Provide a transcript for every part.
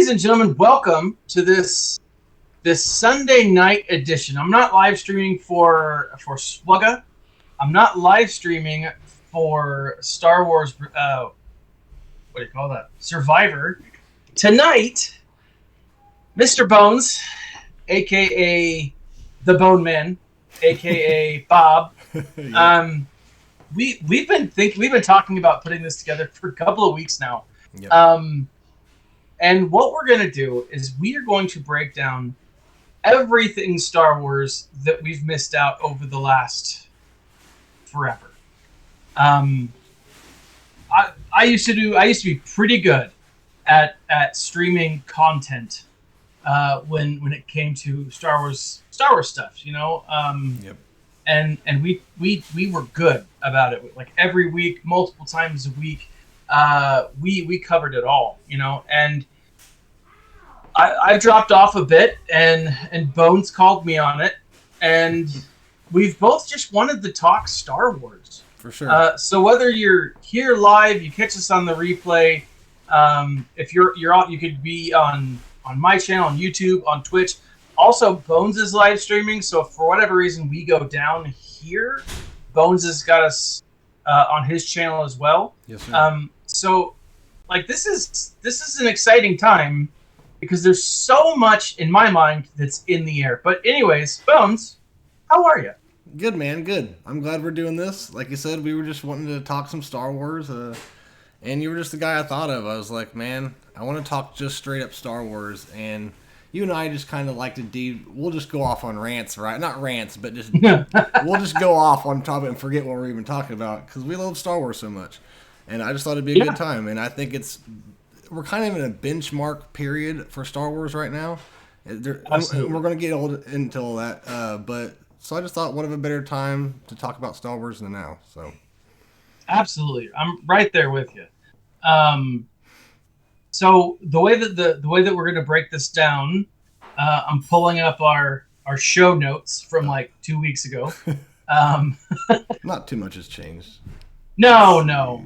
Ladies and gentlemen, welcome to this Sunday night edition. I'm not live streaming for Slugga. I'm not live streaming for Star Wars. What do you call that? Survivor. Tonight, Mr. Bones, aka the Bone Man, aka Bob. Yeah. We've been talking about putting this together for a couple of weeks now. Yep. And what we're going to do is we are going to break down everything Star Wars that we've missed out over the last forever. I used to be pretty good at streaming content when it came to Star Wars stuff, you know. Yep. And we were good about it. Like every week, multiple times a week. We covered it all, you know, and I've dropped off a bit, and Bones called me on it, and we've both just wanted to talk Star Wars. For sure. So whether you're here live, you catch us on the replay. If you're on, you could be on my channel, on YouTube, on Twitch. Also, Bones is live streaming, so if for whatever reason we go down here, Bones has got us on his channel as well. Yes, sir. So, like, this is an exciting time because there's so much in my mind that's in the air. But anyways, Bones, how are you? Good, man. Good. I'm glad we're doing this. Like you said, we were just wanting to talk some Star Wars, and you were just the guy I thought of. I was like, man, I want to talk just straight up Star Wars, and you and I just kind of like to we'll just go off on rants, right? Not rants, but just we'll just go off on topic and forget what we're even talking about because we love Star Wars so much. And I just thought it'd be a good time, and I think we're kind of in a benchmark period for Star Wars right now. Absolutely. We're going to get into all that, but so I just thought, what of a better time to talk about Star Wars than now? So, absolutely, I'm right there with you. So the way that we're going to break this down, I'm pulling up our show notes from like 2 weeks ago. Not too much has changed. No.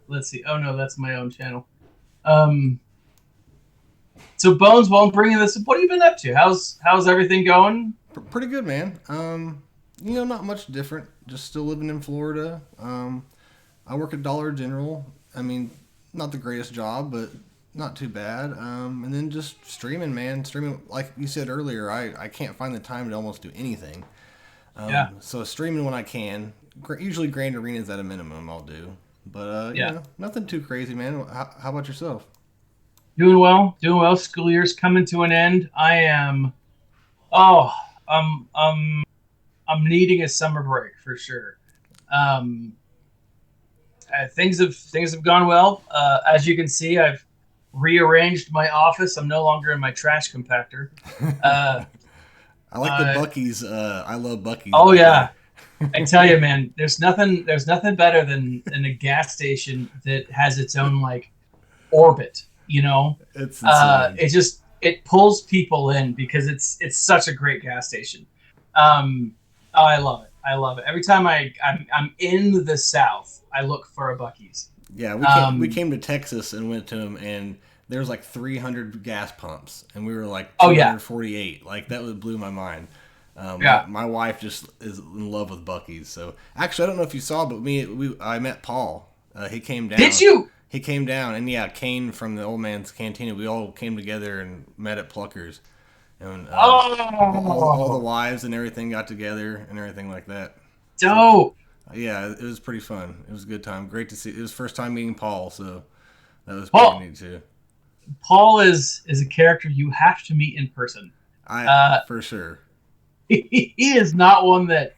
Let's see. Oh no, that's my own channel. So Bones, while I'm bringing this up, what have you been up to? How's everything going? Pretty good, man. Not much different. Just still living in Florida. I work at Dollar General. I mean, not the greatest job, but not too bad. And then just streaming, man. Streaming, like you said earlier, I can't find the time to almost do anything. So streaming when I can. Usually Grand Arenas at a minimum I'll do. But, nothing too crazy, man. How about yourself? Doing well. School year's coming to an end. I am... I'm needing a summer break for sure. Things have gone well. As you can see, I've rearranged my office. I'm no longer in my trash compactor. I like the Buc-ee's. I love Buc-ee's. Oh yeah, I tell you, man. There's nothing better than a gas station that has its own like orbit. You know, it's insane. It pulls people in because it's such a great gas station. I love it. Every time I'm in the South, I look for a Buc-ee's. Yeah, we came to Texas and went to them, and there's like 300 gas pumps, and we were like 248. Like that blew my mind. My wife just is in love with Buc-ee's. So actually, I don't know if you saw, but I met Paul. He came down. Did you? He came down, and Kane from the Old Man's Cantina. We all came together and met at Pluckers. And all the wives and everything got together and everything like that. Dope. So, yeah, it was pretty fun. It was a good time. Great to see. It was first time meeting Paul, so that was pretty neat too. Paul is a character you have to meet in person. For sure. He is not one that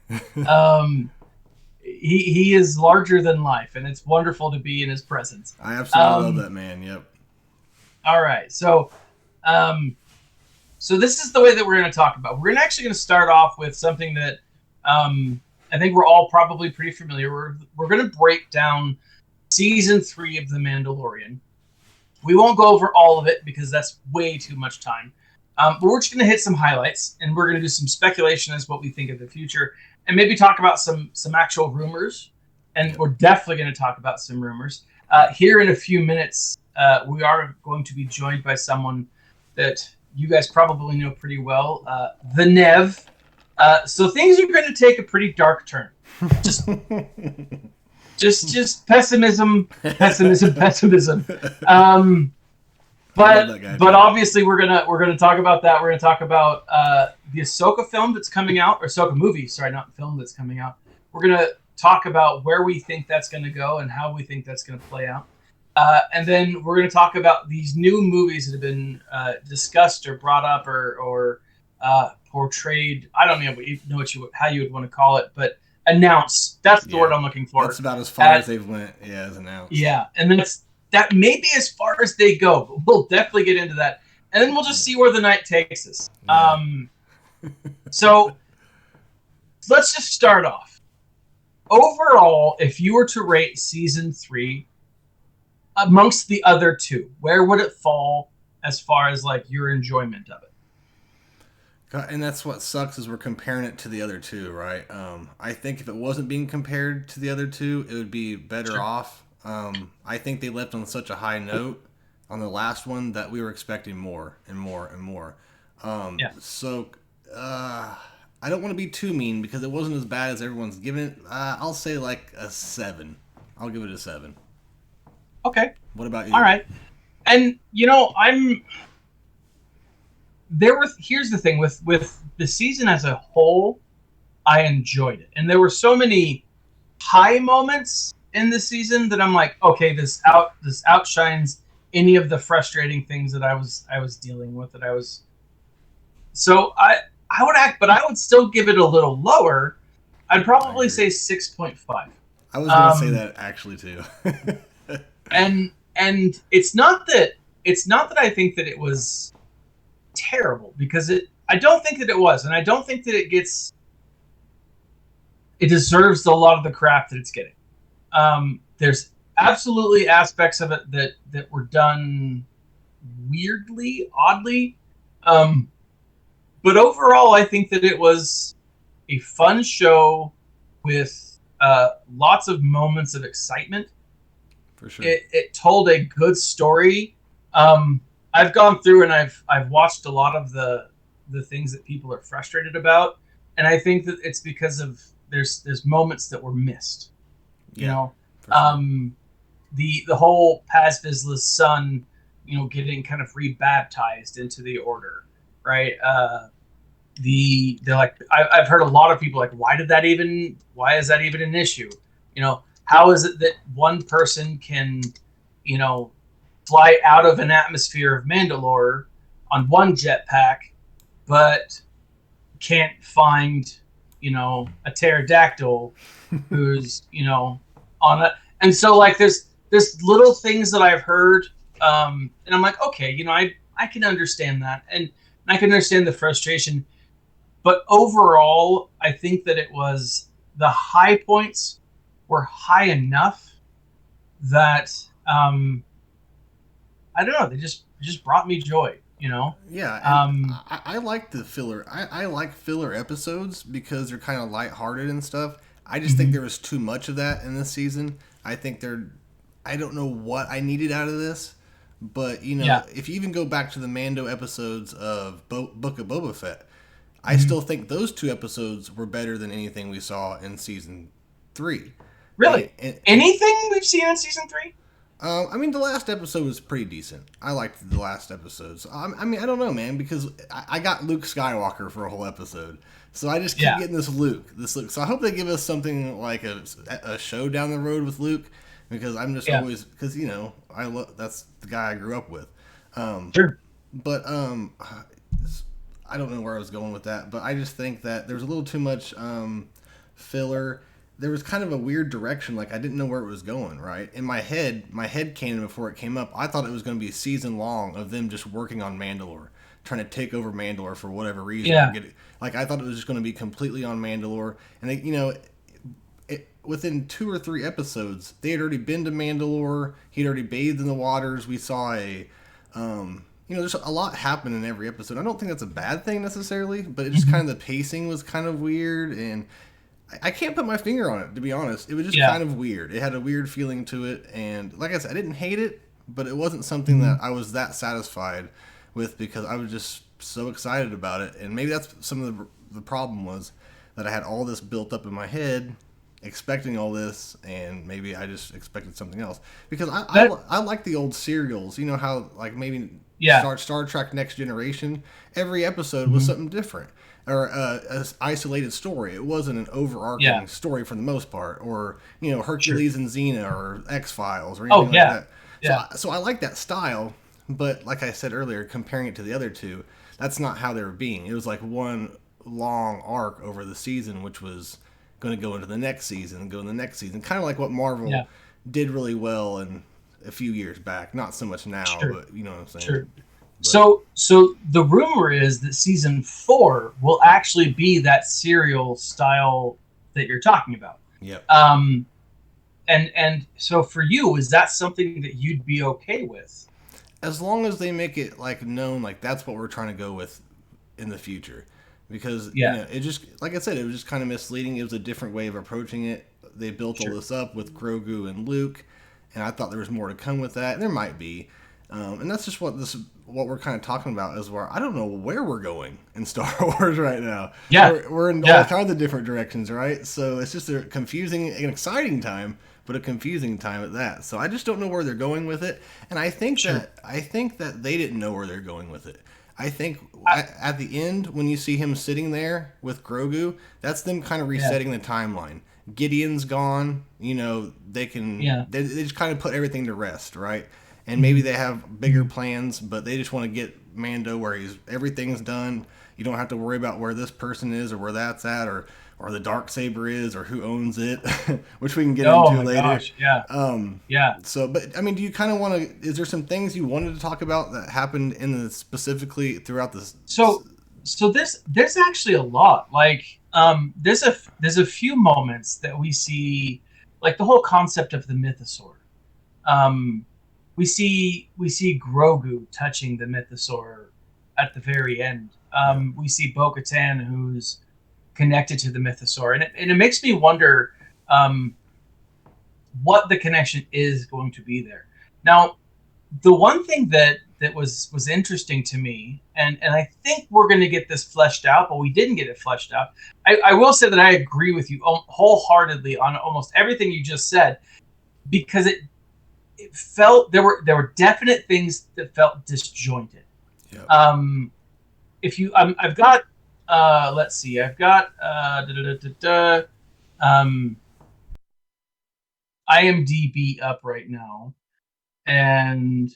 he is larger than life, and it's wonderful to be in his presence. I absolutely love that man. Yep. All right, so this is the way that we're going to talk about. We're actually going to start off with something that I think we're all probably pretty familiar with. We're going to break down season 3 of The Mandalorian. We won't go over all of it because that's way too much time. But we're just going to hit some highlights, and we're going to do some speculation as what we think of the future, and maybe talk about some actual rumors. And we're definitely going to talk about some rumors. Here in a few minutes, we are going to be joined by someone that you guys probably know pretty well, the Nev. So things are going to take a pretty dark turn. Just, just pessimism, pessimism, pessimism. But obviously we're gonna talk about that. We're gonna talk about the Ahsoka film that's coming out, or Ahsoka movie. Sorry, not film that's coming out. We're gonna talk about where we think that's gonna go and how we think that's gonna play out. And then we're going to talk about these new movies that have been discussed or brought up or portrayed. I don't know how you would want to call it, but announced. That's the word I'm looking for. That's about as far as they've went. Yeah, as announced. Yeah, and that may be as far as they go, but we'll definitely get into that. And then we'll just see where the night takes us. Yeah. So let's just start off. Overall, if you were to rate season 3 amongst the other two, where would it fall as far as like your enjoyment of it? And that's what sucks is we're comparing it to the other two, right? I think if it wasn't being compared to the other two, it would be better off. I think they left on such a high note on the last one that we were expecting more and more and more. So I don't want to be too mean because it wasn't as bad as everyone's giving it. I'll say like a 7. I'll give it a 7. Okay. What about you? All right. And here's the thing with the season as a whole, I enjoyed it. And there were so many high moments in the season that I'm like, okay, this outshines any of the frustrating things that I was dealing with So I would still give it a little lower. I'd probably say 6.5. I was going to say that actually too. And it's not that I think that it was terrible, because I don't think that it was, and I don't think that it deserves a lot of the crap that it's getting. There's absolutely aspects of it that were done weirdly, oddly, but overall I think that it was a fun show with lots of moments of excitement. For sure. It told a good story. I've gone through and I've watched a lot of the things that people are frustrated about, and I think that it's because of there's moments that were missed. You know, sure. The whole Paz Vizsla's son, getting kind of rebaptized into the order, right? They're like, I've heard a lot of people like, why is that even an issue? How is it that one person can, fly out of an atmosphere of Mandalore on one jetpack, but can't find, a pterodactyl who's, on it? And so like there's little things that I've heard, and I'm like, okay, I can understand that, and I can understand the frustration, but overall, I think that it was the high points were high enough that I don't know, they just brought me joy, Yeah, I like the filler. I like filler episodes because they're kind of lighthearted and stuff. I just think there was too much of that in this season. I think I don't know what I needed out of this, but if you even go back to the Mando episodes of Book of Boba Fett, I still think those 2 episodes were better than anything we saw in season 3. Really? Anything we've seen in season 3? The last episode was pretty decent. I liked the last episodes. I don't know, man, because I got Luke Skywalker for a whole episode. So I just keep getting this Luke. So I hope they give us something like a show down the road with Luke, because I'm just always, because, that's the guy I grew up with. Sure. But, I don't know where I was going with that, but I just think that there's a little too much filler. There was kind of a weird direction, like I didn't know where it was going, right? In my head canon before it came up, I thought it was going to be a season long of them just working on Mandalore, trying to take over Mandalore for whatever reason. Yeah. Like I thought it was just going to be completely on Mandalore, and within 2 or 3 episodes, they had already been to Mandalore. He'd already bathed in the waters. We saw there's a lot happen in every episode. I don't think that's a bad thing necessarily, but it just kind of, the pacing was kind of weird, and I can't put my finger on it, to be honest. It was just kind of weird. It had a weird feeling to it, and like I said, I didn't hate it, but it wasn't something that I was that satisfied with because I was just so excited about it. And maybe that's some of the problem was that I had all this built up in my head, expecting all this, and maybe I just expected something else. Because I like the old serials. You know how like maybe Star Trek Next Generation, every episode was something different. Or a isolated story. It wasn't an overarching story for the most part. Or, you know, Hercules and Xena or X-Files or anything like that. So I like that style. But like I said earlier, comparing it to the other two, that's not how they were being. It was like one long arc over the season, which was going to go into the next season and go into the next season. Kind of like what Marvel did really well in a few years back. Not so much now, but you know what I'm saying. Sure. But. So the rumor is that season 4 will actually be that serial style that you're talking about. Yeah. And so for you, is that something that you'd be okay with? As long as they make it like known, like that's what we're trying to go with in the future, because you know, it just like I said, it was just kind of misleading. It was a different way of approaching it. They built all this up with Grogu and Luke, and I thought there was more to come with that. And there might be. And that's just what we're kind of talking about is where I don't know where we're going in Star Wars right now. Yeah, we're in all kinds of different directions, right? So it's just a confusing and exciting time, but a confusing time at that. So I just don't know where they're going with it, and I think that they didn't know where they're going with it. I think at the end when you see him sitting there with Grogu, that's them kind of resetting the timeline. Gideon's gone, you know, they can they just kind of put everything to rest, right? And maybe they have bigger plans, but they just want to get Mando where everything's done. You don't have to worry about where this person is or where that's at or the Darksaber is or who owns it, which we can get into later. Gosh, yeah. So, but I mean, do you kind of want to? Is there some things you wanted to talk about that happened specifically throughout this? So there's actually a lot. Like, there's a few moments that we see, like the whole concept of the mythosaur. We see Grogu touching the mythosaur at the very end. We see Bo-Katan who's connected to the mythosaur, and it makes me wonder what the connection is going to be there. Now, the one thing that was interesting to me, and I think we're going to get this fleshed out, but we didn't get it fleshed out. I will say that I agree with you wholeheartedly on almost everything you just said, because it felt there were definite things that felt disjointed. Yep. I've got let's see, I've got IMDb up right now, and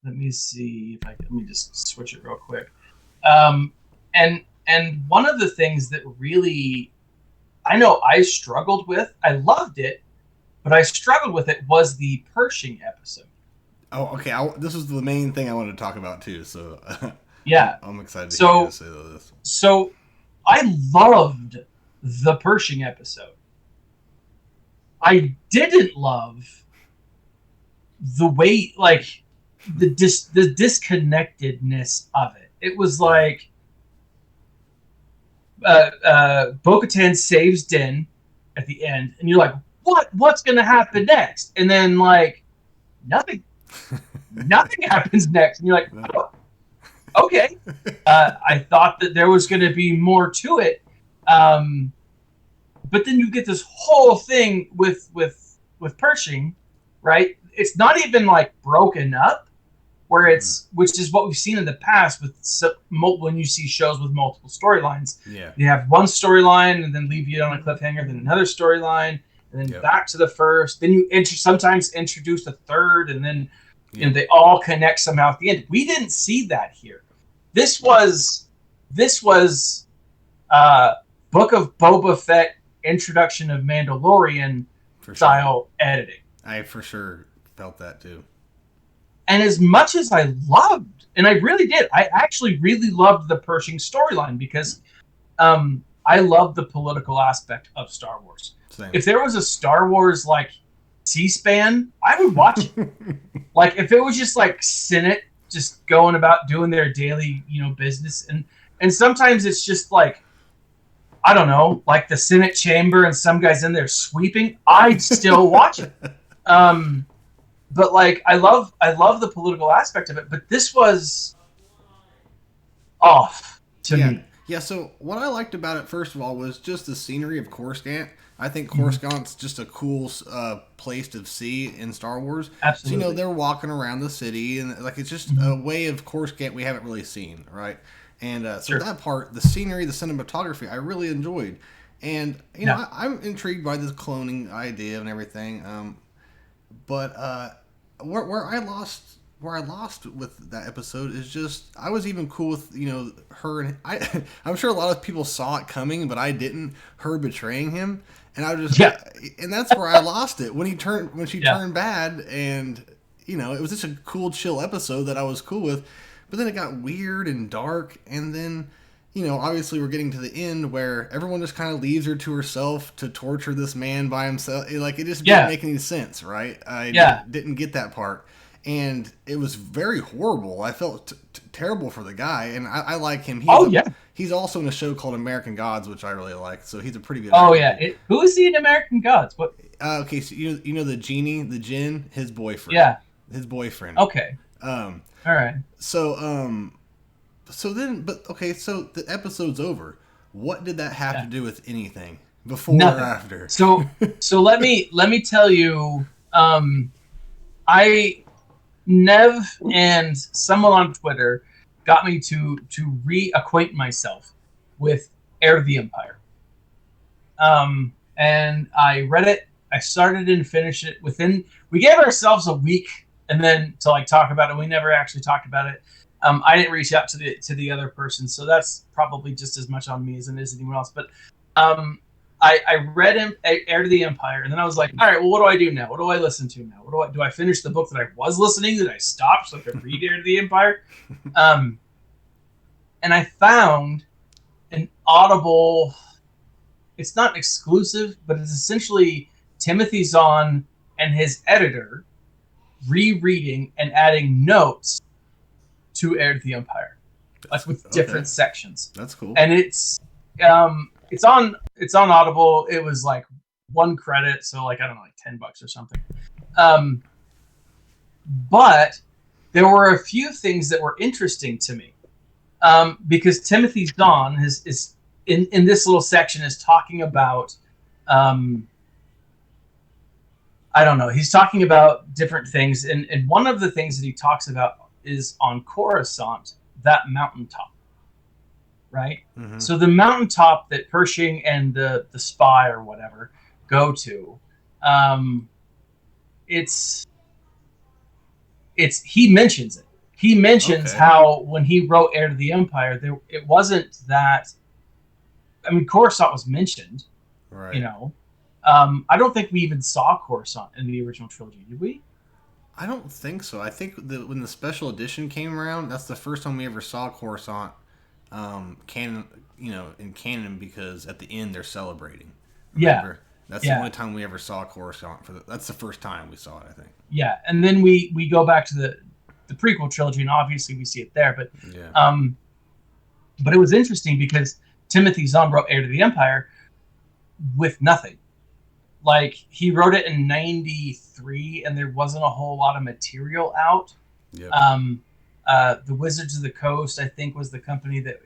let me see if let me just switch it real quick. And one of the things that really I know I struggled with, I loved it, but I struggled with it, was the Pershing episode. Oh, okay. This was the main thing I wanted to talk about too. So I'm excited to hear you say this. So I loved the Pershing episode. I didn't love the way, like the disconnectedness of it. It was like Bo-Katan saves Din at the end, and you're like, what's going to happen next? And then, like, nothing happens next. And you're like, oh, okay. I thought that there was going to be more to it. But then you get this whole thing with Pershing, right? It's not even, like, broken up, which is what we've seen in the past with when you see shows with multiple storylines. Yeah. You have one storyline and then leave you on a cliffhanger, then another storyline, and then back to the first. Then you sometimes introduce a third, and then they all connect somehow at the end. We didn't see that here. This was Book of Boba Fett, introduction of Mandalorian style editing. I for sure felt that too. And as much as I loved, and I really did, I actually really loved the Pershing storyline because I love the political aspect of Star Wars. Same. If there was a Star Wars like C-SPAN, I would watch it. Like if it was just like Senate just going about doing their daily, business, and sometimes it's just like, I don't know, like the Senate chamber and some guys in there sweeping, I'd still watch it. But but like I love the political aspect of it, but this was off to Yeah, me. yeah. So what I liked about it, first of all, was just the scenery of Coruscant. I think Mhm. Coruscant's just a cool place to see in Star Wars. So Absolutely. they're walking around the city, and like it's just Hmm. a way of Coruscant we haven't really seen, right? And so Sure. that part, the scenery, the cinematography, I really enjoyed. And Yeah. I'm intrigued by this cloning idea and everything. But where I lost with that episode is just I was even cool with her and I I'm sure a lot of people saw it coming, but I didn't. Her betraying him, and I was just Yeah. and that's where I lost it when she Yeah. turned bad, and it was just a cool chill episode that I was cool with, but then it got weird and dark, and then obviously we're getting to the end where everyone just kind of leaves her to herself to torture this man by himself. Like it just didn't Yeah. make any sense, right? I Yeah. didn't get that part, and it was very horrible. I felt terrible for the guy, and I like him. Oh yeah. He's also in a show called American Gods, which I really like. So he's a pretty good Oh actor yeah. too. Who is he in American Gods? What? Okay, so the genie, the Jin, Yeah. his boyfriend. Okay. Um, All right. so so then, but okay, so the episode's over. What did that have to Yeah. do with anything before or Nothing. after? So let me tell you. I Nev and someone on Twitter got me to reacquaint myself with Heir of the Empire. And I read it. I started and finished it within. We gave ourselves a week, and then to like talk about it. We never actually talked about it. I didn't reach out to the other person, so that's probably just as much on me as it is anyone else. But um, I read him Heir to the Empire, and then I was like, all right, well, what do I do now? What do I listen to now? What do I finish the book that I was listening that I stopped so I could read Heir to the Empire? Um, and I found an Audible. It's not exclusive, but it's essentially Timothy Zahn and his editor rereading and adding notes to Heir to the Empire, like with Okay, different sections. that's cool. And it's on Audible. It was like one credit, so like I don't know, like $10 or something. Um, but there were a few things that were interesting to me, because Timothy Zahn is in this little section is talking about, um, I don't know, he's talking about different things, and one of the things that he talks about is on Coruscant, that mountaintop, right? Mm-hmm. So the mountaintop that Pershing and the spy or whatever go to, um, it's he mentions it. He mentions Okay, how when he wrote Heir to the Empire, it wasn't that. I mean, Coruscant was mentioned, you right. know. I don't think we even saw Coruscant in the original trilogy, did we? I don't think so. I think that when the special edition came around, that's the first time we ever saw Coruscant canon, in canon because at the end they're celebrating. Yeah, Remember? That's the yeah, only time we ever saw Coruscant. That's the first time we saw it, I think. yeah. And then we go back to the prequel trilogy, and obviously we see it there. Yeah. Um, but it was interesting because Timothy Zahn wrote Heir to the Empire with nothing. Like he wrote it in '93, and there wasn't a whole lot of material out. Yep. The Wizards of the Coast, I think, was the company that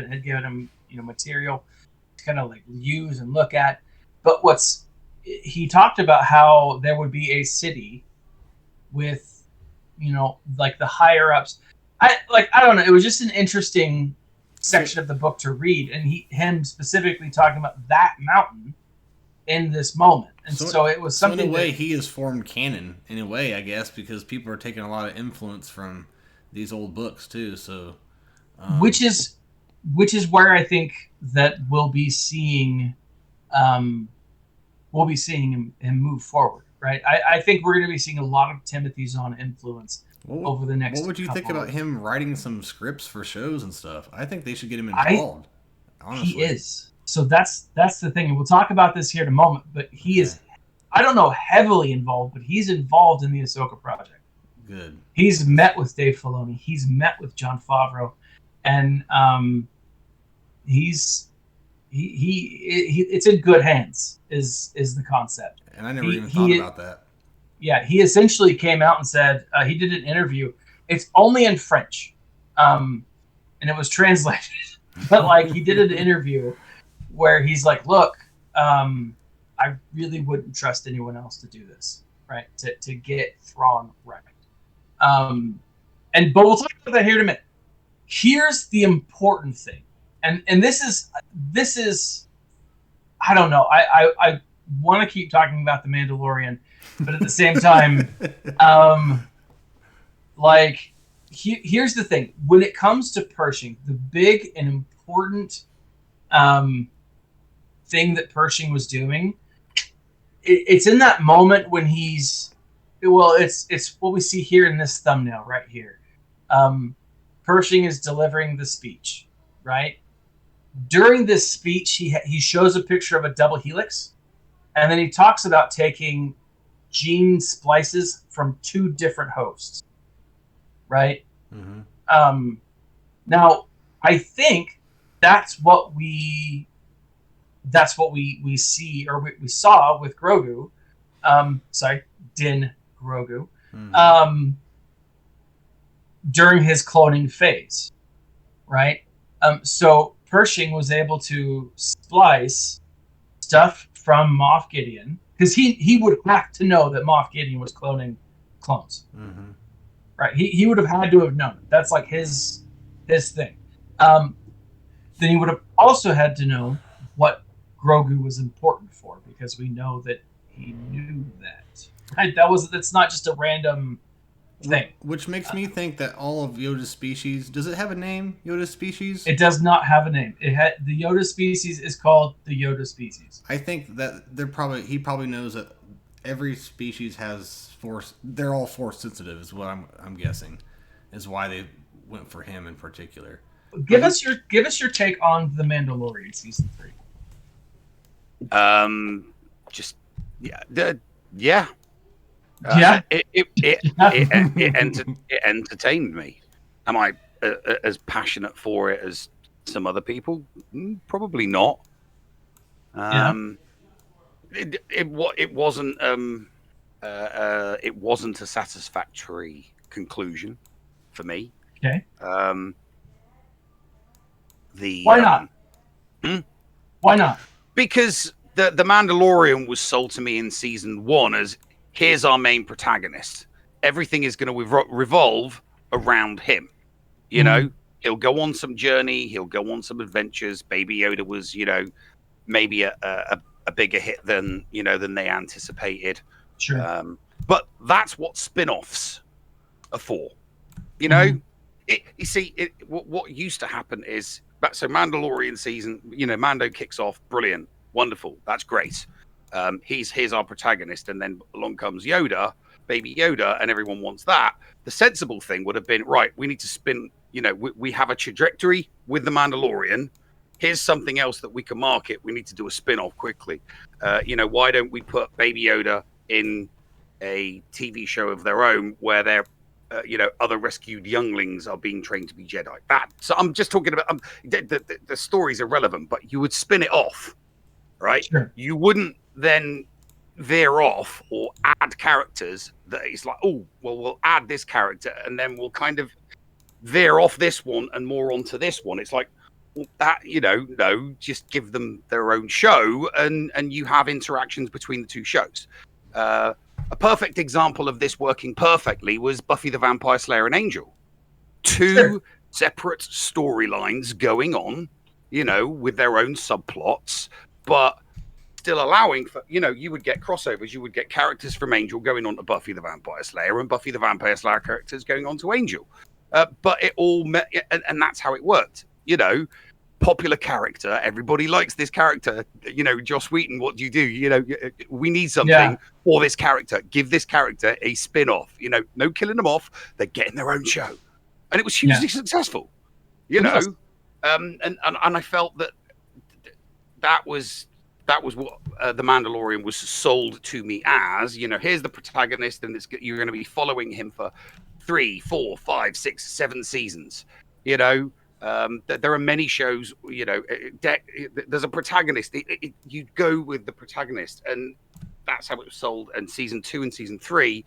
had given him material to kind of like use and look at. But he talked about how there would be a city with like the higher ups. I don't know. It was just an interesting So section of the book to read, and him specifically talking about that mountain in this moment, and so so it was so in a something way, that he has formed canon in a way, I guess, because people are taking a lot of influence from these old books too. So, um, which is where I think that um, we'll be seeing him move forward. Right. I think we're going to be seeing a lot of Timothy Zahn influence over the what next would you think couple about of. him writing some scripts for shows and stuff? I think they should get him I involved. He Honestly. is. So that's the thing, and we'll talk about this here in a moment. But he Okay. is. I don't know heavily involved, but he's involved in the Ahsoka project. Good. He's That's met with Dave Filoni. He's met with Jon Favreau, and he's he it's in good hands. Is the concept. and I never He even thought he about that. he essentially came out and said he did an interview. It's only in French, and it was translated. But like he did an interview where he's like, "Look, I really wouldn't trust anyone else to do this, right? To get Thrawn right." But we'll talk about that here in a minute. Here's the important thing, and this is I don't know. I want to keep talking about the Mandalorian, but at the same time, like here's the thing: when it comes to Pershing, the big and important thing that Pershing was doing, it's in that moment when it's what we see here in this thumbnail right here. Pershing is delivering the speech, right? During this speech, he shows a picture of a double helix, and then he talks about taking gene splices from 2 different hosts, right? Mm-hmm. Now, I think that's what we see, or we saw with Grogu. Din Grogu. Mm-hmm. During his cloning phase, right? So Pershing was able to splice stuff from Moff Gideon, because he would have to know that Moff Gideon was cloning clones, mm-hmm. right? He would have had to have known. That's like his thing. Then he would have also had to know what Grogu was important for, because we know that he knew that. Right? That's not just a random thing. Which makes me think that all of Yoda's species, does it have a name? Yoda's species? It does not have a name. The Yoda species is called the Yoda species. I think that he probably knows that every species has force. They're all force sensitive, is what I'm guessing, is why they went for him in particular. Give us your take on the Mandalorian season 3. It entertained me. Am I as passionate for it as some other people? Probably not. It wasn't a satisfactory conclusion for me. Okay. Why not? Why not? Because the Mandalorian was sold to me in season 1 as, here's our main protagonist. Everything is going to revolve around him. You know, he'll go on some journey. He'll go on some adventures. Baby Yoda was, maybe a bigger hit than they anticipated. Sure. But that's what spin-offs are for. You know, what used to happen is, so Mandalorian season, Mando kicks off, brilliant, wonderful, that's great. Here's our protagonist, and then along comes Yoda, Baby Yoda, and everyone wants that. The sensible thing would have been, right, we need to spin, we have a trajectory with the Mandalorian. Here's something else that we can market. We need to do a spin-off quickly. Why don't we put Baby Yoda in a TV show of their own where they're, other rescued younglings are being trained to be Jedi. So I'm just talking about the story's irrelevant, but you would spin it off, right? Sure. You wouldn't then veer off or add characters that it's like, oh, well, we'll add this character and then we'll kind of veer off this one and more onto this one. It's like, well, that, no, just give them their own show and you have interactions between the two shows. A perfect example of this working perfectly was Buffy the Vampire Slayer and Angel. Two separate storylines going on, with their own subplots, but still allowing for, you would get crossovers. You would get characters from Angel going on to Buffy the Vampire Slayer and Buffy the Vampire Slayer characters going on to Angel. But it all met, and that's how it worked. Popular character, everybody likes this character. Joss Whedon, what do you do? We need something for this character. Give this character a spin-off. No killing them off. They're getting their own show, and it was hugely successful. And I felt that was what the Mandalorian was sold to me as. Here's the protagonist, and you're going to be following him for 3, 4, 5, 6, 7 seasons. There are many shows, there's a protagonist. You go with the protagonist, and that's how it was sold. And season 2 and season 3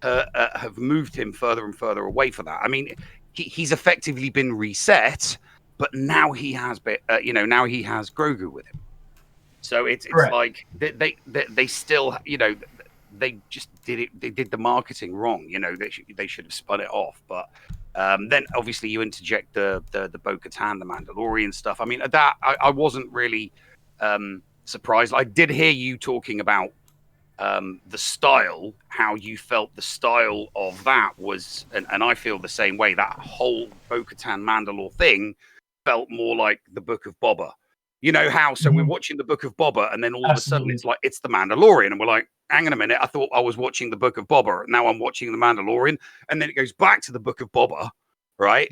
have moved him further and further away from that. I mean, he's effectively been reset, but now he has now he has Grogu with him. So it's like they still, they just did it. They did the marketing wrong. They should have spun it off. But then obviously you interject the Bo-Katan, the Mandalorian stuff. I mean, that I wasn't really surprised. I did hear you talking about the style, how you felt the style of that was, and I feel the same way. That whole Bo-Katan Mandalore thing felt more like the Book of Boba. You know how? So we're watching the Book of Boba, and then all of a sudden it's like it's the Mandalorian, and we're like, hang on a minute, I thought I was watching the Book of Boba. Now I'm watching the Mandalorian, and then it goes back to the Book of Boba, right?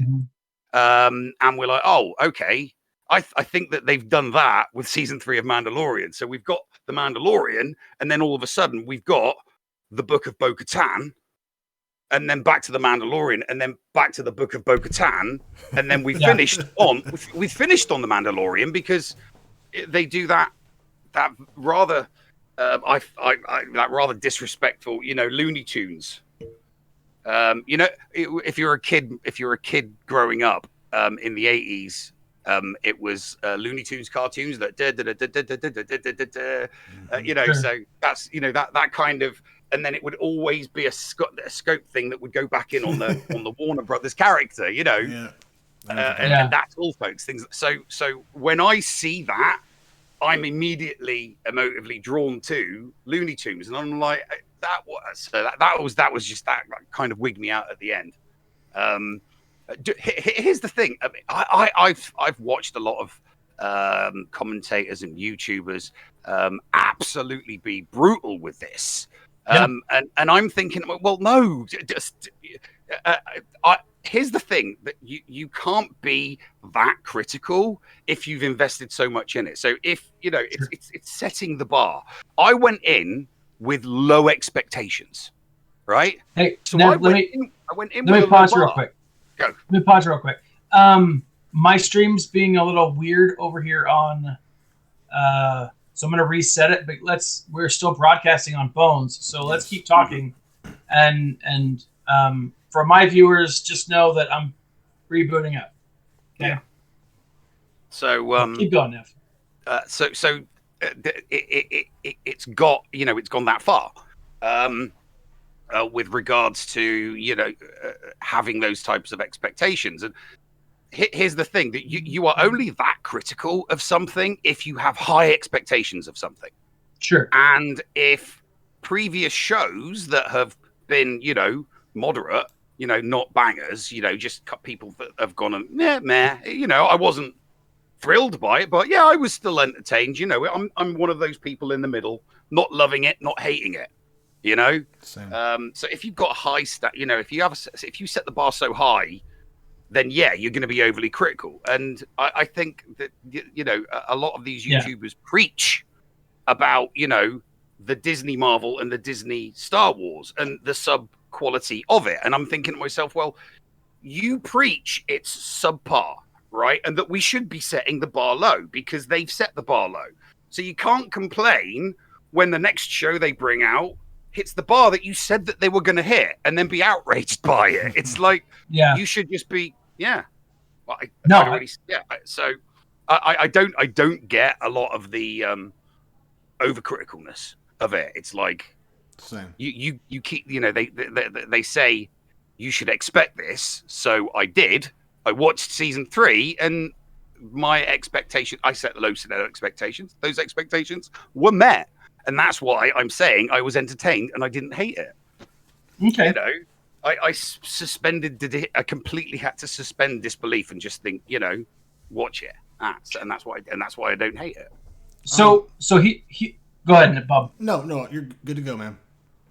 And we're like, oh, okay. I think that they've done that with season 3 of Mandalorian. So we've got the Mandalorian, and then all of a sudden we've got the Book of Bo-Katan, and then back to the Mandalorian, and then back to the Book of Bo-Katan, and then we finished on the Mandalorian, because they do that rather that rather disrespectful, Looney Tunes. If you're a kid growing up in the 80s, it was Looney Tunes cartoons that so that's that kind of. And then it would always be a scope thing that would go back in on the Warner Brothers character, and that's all, folks. Things. So when I see that, I'm immediately emotively drawn to Looney Tunes, and I'm like, that was just that kind of wigged me out at the end. Here's the thing. I mean, I've watched a lot of commentators and YouTubers absolutely be brutal with this. And I'm thinking, well, no, just here's the thing, that you can't be that critical if you've invested so much in it. So if it's setting the bar. I went in with low expectations, right? Hey, so now, I went in. Let me pause real quick. Go. Let me pause real quick. My stream's being a little weird over here on. So I'm going to reset it, but we're still broadcasting on phones, so let's keep talking. And for my viewers, just know that I'm rebooting up. Okay. Yeah. So keep going, Nev. It's got it's gone that far with regards to having those types of expectations. And here's the thing, that you are only that critical of something if you have high expectations of something. Sure. And if previous shows that have been, moderate, not bangers, just people that have gone and meh, I wasn't thrilled by it, but yeah, I was still entertained. I'm one of those people in the middle, not loving it, not hating it. Same. So if you've got a high if you set the bar so high, then yeah, you're going to be overly critical. And I think that a lot of these YouTubers preach about the Disney Marvel and the Disney Star Wars and the sub quality of it. And I'm thinking to myself, well, you preach it's subpar, right? And that we should be setting the bar low because they've set the bar low. So you can't complain when the next show they bring out hits the bar that you said that they were going to hit, and then be outraged by it. It's like, you should just be, Well, So I don't get a lot of the overcriticalness of it. It's like, same. You keep, they say you should expect this. So I did. I watched season 3, and my expectation, I set low expectations. Those expectations were met. And that's why I'm saying I was entertained and I didn't hate it. Okay. I I completely had to suspend disbelief and just think, watch it. And that's why I don't hate it. So he go ahead, Bob. No, you're good to go, man.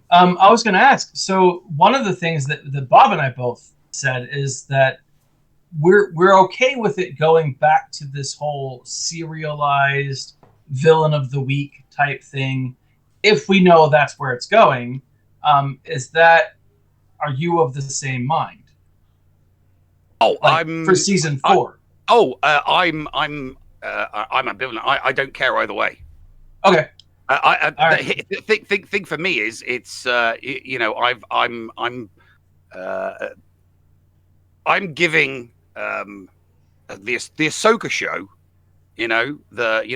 I was going to ask. So one of the things that Bob and I both said is that we're okay with it going back to this whole serialized villain of the week type thing, if we know that's where it's going. Are you of the same mind? Oh, I'm for season 4. I'm ambivalent. I don't care either way. Okay. All right. The thing for me is it's uh, I'm giving the Ahsoka show. That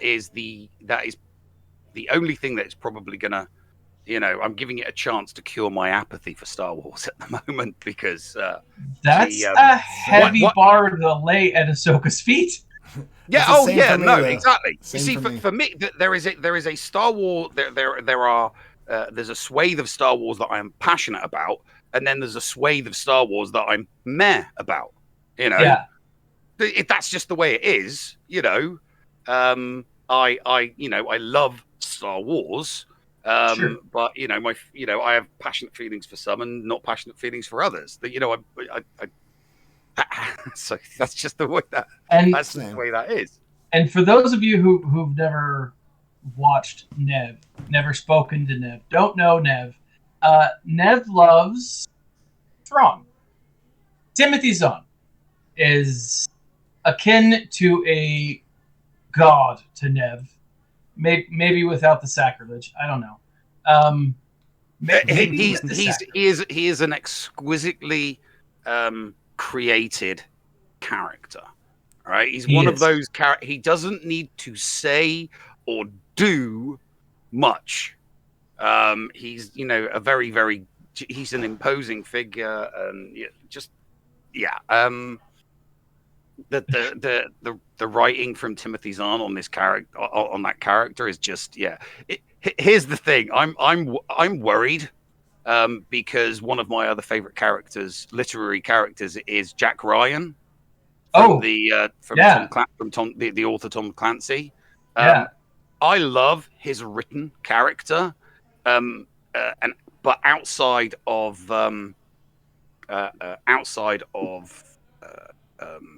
is the only thing that's probably gonna. I'm giving it a chance to cure my apathy for Star Wars at the moment because That's a heavy bar to lay at Ahsoka's feet. Yeah. It's the same for me, though. Exactly. Same You see, for me. for me, there is a Star Wars. There's a swathe of Star Wars that I'm passionate about, and then there's a swathe of Star Wars that I'm meh about. Yeah. That's just the way it is. I love Star Wars. Sure. But I have passionate feelings for some and not passionate feelings for others. So that's just the way that's just the way that is. And for those of you who've never watched Nev, never spoken to Nev, don't know Nev, Nev loves Thrawn. Timothy Zahn is akin to a god to Nev, maybe without the sacrilege. I don't know. Maybe he is an exquisitely created character. Right, he's one of those characters. He doesn't need to say or do much. He's a very very. He's an imposing figure, and the writing from Timothy Zahn on this character on that character is just here's the thing. I'm worried because one of my other favorite characters, literary characters, is Jack Ryan. From the author Tom Clancy. I love his written character, but outside of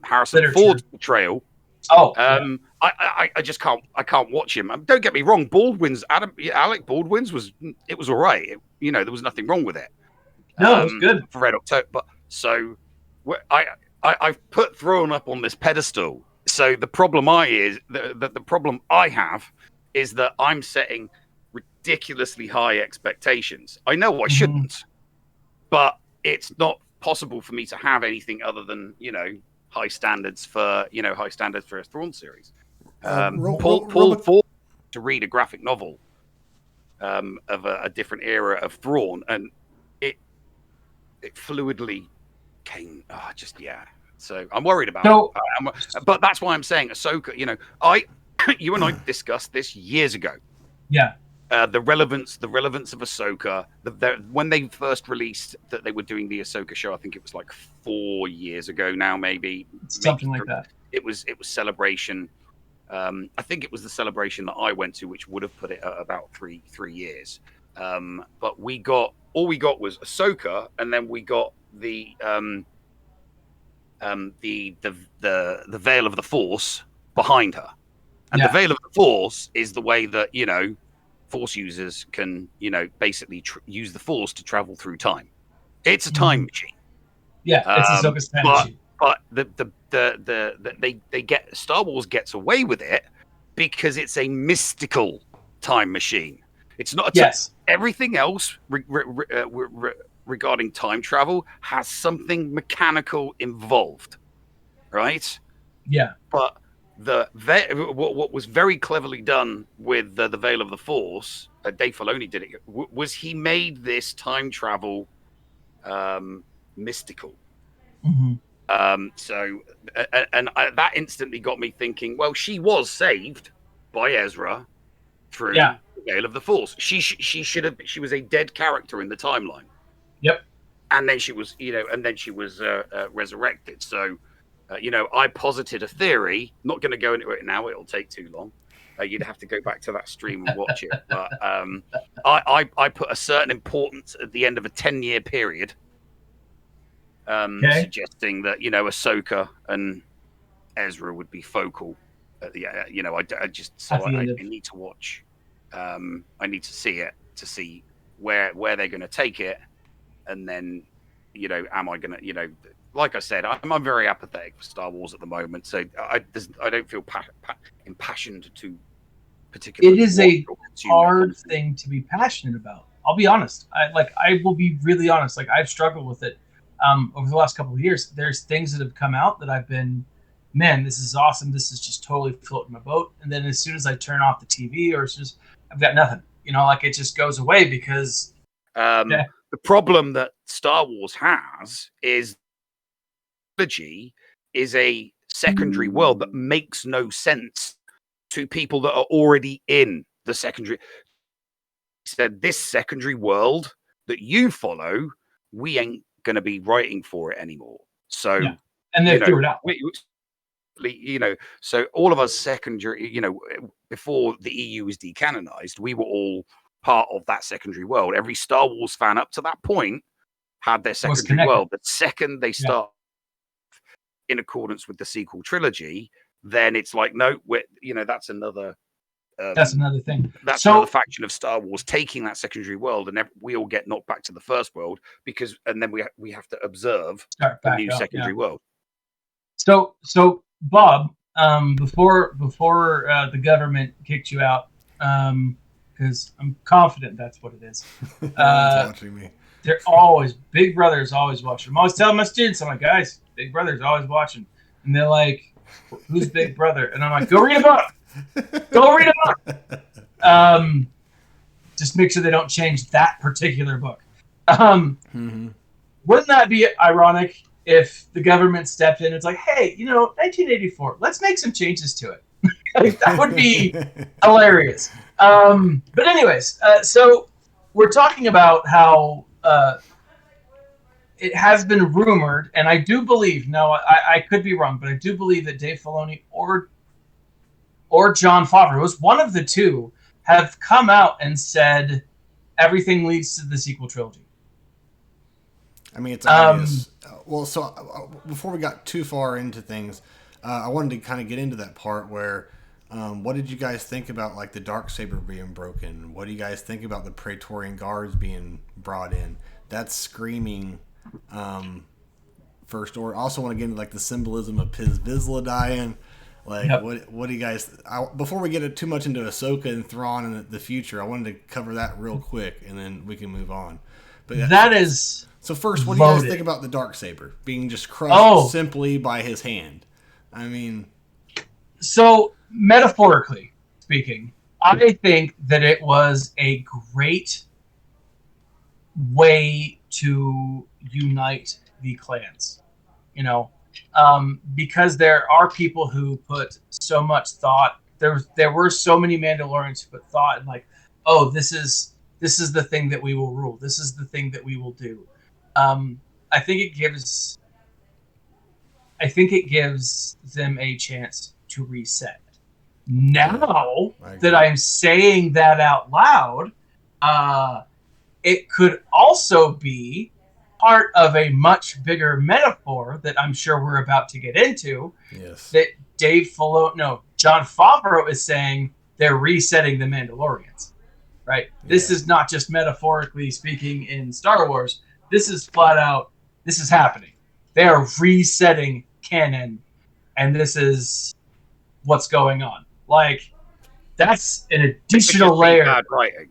Harrison Ford's portrayal, I just can't watch him. Don't get me wrong, Alec Baldwin's was all right. There was nothing wrong with it. No, it was good for Red October. But so I've put Thrawn up on this pedestal. So the problem the problem I have is that I'm setting ridiculously high expectations. I know I shouldn't, but it's not possible for me to have anything other than high standards for a Thrawn series. Paul Ford to read a graphic novel of a different era of Thrawn, and it fluidly came. So I'm worried about it. But that's why I'm saying Ahsoka. You and I discussed this years ago. Yeah. The relevance of Ahsoka. When they first released that they were doing the Ahsoka show, I think it was like 4 years ago now, maybe something like that. It was Celebration. I think it was the Celebration that I went to, which would have put it at about three years. But all we got was Ahsoka, and then we got the veil of the Force behind her, and the veil of the Force is the way that Force users can basically use the Force to travel through time. It's a time machine. Yeah, it's Ahsoka's time machine. But they get Star Wars gets away with it because it's a mystical time machine. It's not. Everything else regarding time travel has something mechanical involved, right? Yeah. But what was very cleverly done with the Veil of the Force, Dave Filoni did it, was he made this time travel mystical. That instantly got me thinking, well, she was saved by Ezra through the Veil of the Force. She was a dead character in the timeline. Yep. And then she was, resurrected. So, I posited a theory. Not going to go into it now; it'll take too long. You'd have to go back to that stream and watch it. But I put a certain importance at the end of a 10-year period, suggesting that Ahsoka and Ezra would be focal. I need to watch. I need to see it to see where they're going to take it, and then am I going to like I said, I'm very apathetic for Star Wars at the moment, so I don't feel impassioned to particularly It is watch a or consume that hard content. thing to be passionate about. I'll be honest. I will be really honest. Like I've struggled with it over the last couple of years. There's things that have come out that I've been, man, this is awesome. This is just totally floating my boat. And then as soon as I turn off the TV, or it's just I've got nothing. Like it just goes away because yeah, The problem that Star Wars has is trilogy is a secondary world that makes no sense to people that are already in the secondary. Said this secondary world that you follow, we ain't going to be writing for it anymore. So, yeah. And they threw it out. So all of us secondary, before the EU was decanonized, we were all part of that secondary world. Every Star Wars fan up to that point had their secondary world. The second they start in accordance with the sequel trilogy, then it's like, no, that's another. That's another thing. That's another faction of Star Wars taking that secondary world, and we all get knocked back to the first world and then we have to observe the new secondary world. So Bob, before the government kicked you out, because I'm confident that's what it is. Watching me. They're always Big Brother's always watching. I'm always telling my students, I'm like, guys, Big Brother's always watching, and they're like, who's Big Brother? And I'm like, go read a book. Go read a book. Just make sure they don't change that particular book. Wouldn't that be ironic if the government stepped in? It's like, hey, 1984. Let's make some changes to it. That would be hilarious. But anyways, so we're talking about how it has been rumored, and I do believe. No, I could be wrong, but I do believe that Dave Filoni or Jon Favreau, was one of the two, have come out and said everything leads to the sequel trilogy. I mean, it's obvious. Before we got too far into things, I wanted to kind of get into that part where, what did you guys think about like the Darksaber being broken? What do you guys think about the Praetorian Guards being brought in? That's screaming first order. I also want to get into like the symbolism of Piz Vizsla dying. Like, what do you guys... before we get too much into Ahsoka and Thrawn and the future, I wanted to cover that real quick, and then we can move on. But that is... So first, what do you guys think about the Darksaber being just crushed simply by his hand? I mean... So, metaphorically speaking, I think that it was a great way to unite the clans. Because there are people who put so much thought. There were so many Mandalorians who put thought in like, oh, this is the thing that we will rule. This is the thing that we will do. I think it gives them a chance to reset. Now that I'm saying that out loud, it could also be part of a much bigger metaphor that I'm sure we're about to get into. Yes. That Jon Favreau is saying they're resetting the Mandalorians, right? Yeah. This is not just metaphorically speaking in Star Wars. This is flat out, this is happening. They are resetting canon, and this is what's going on. Like, that's an additional layer. Bad writing.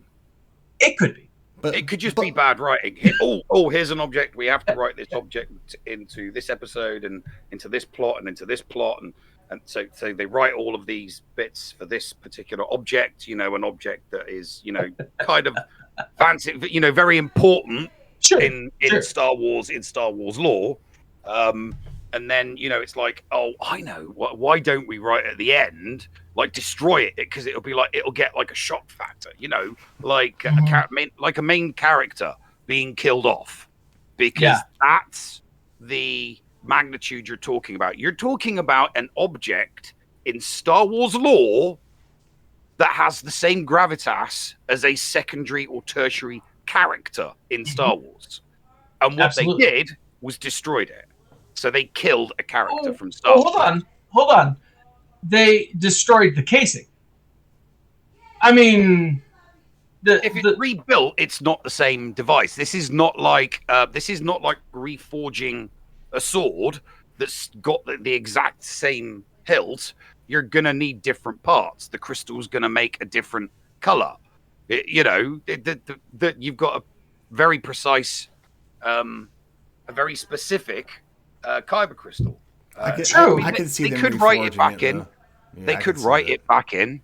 It could be. But it could just be bad writing. Here's an object. We have to write this object into this episode and into this plot and into this plot. And so they write all of these bits for this particular object, an object that is, kind of fancy, very important in Star Wars lore. And then, it's like, oh, I know. Why don't we write at the end, like destroy it? Because it'll get like a shock factor, like a main character being killed off. Because that's the magnitude you're talking about. You're talking about an object in Star Wars lore that has the same gravitas as a secondary or tertiary character in Star Wars. And what they did was destroyed it. So they killed a character from Star Wars. Hold on. They destroyed the casing. I mean, if it's rebuilt, it's not the same device. This is not like reforging a sword that's got the exact same hilt, you're gonna need different parts. The crystal's gonna make a different color. You've got a very precise, a very specific kyber crystal. True. I could see They them could write it reforging back it in. though. Yeah, They I could see write that. it back in.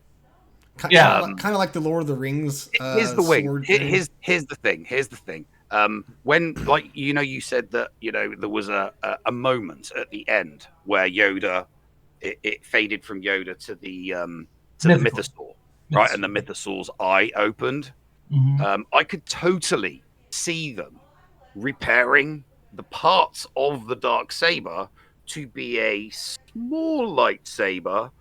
Yeah. Kind of like the Lord of the Rings Here's the wing. sword thing. Here's the thing. Here's the thing. When like you said that there was a moment at the end where Yoda it faded from Yoda to the Mythical. mythosaur, right? And the mythosaur's eye opened. Mhm. I could totally see them repairing the parts of the dark saber to be a small lightsaber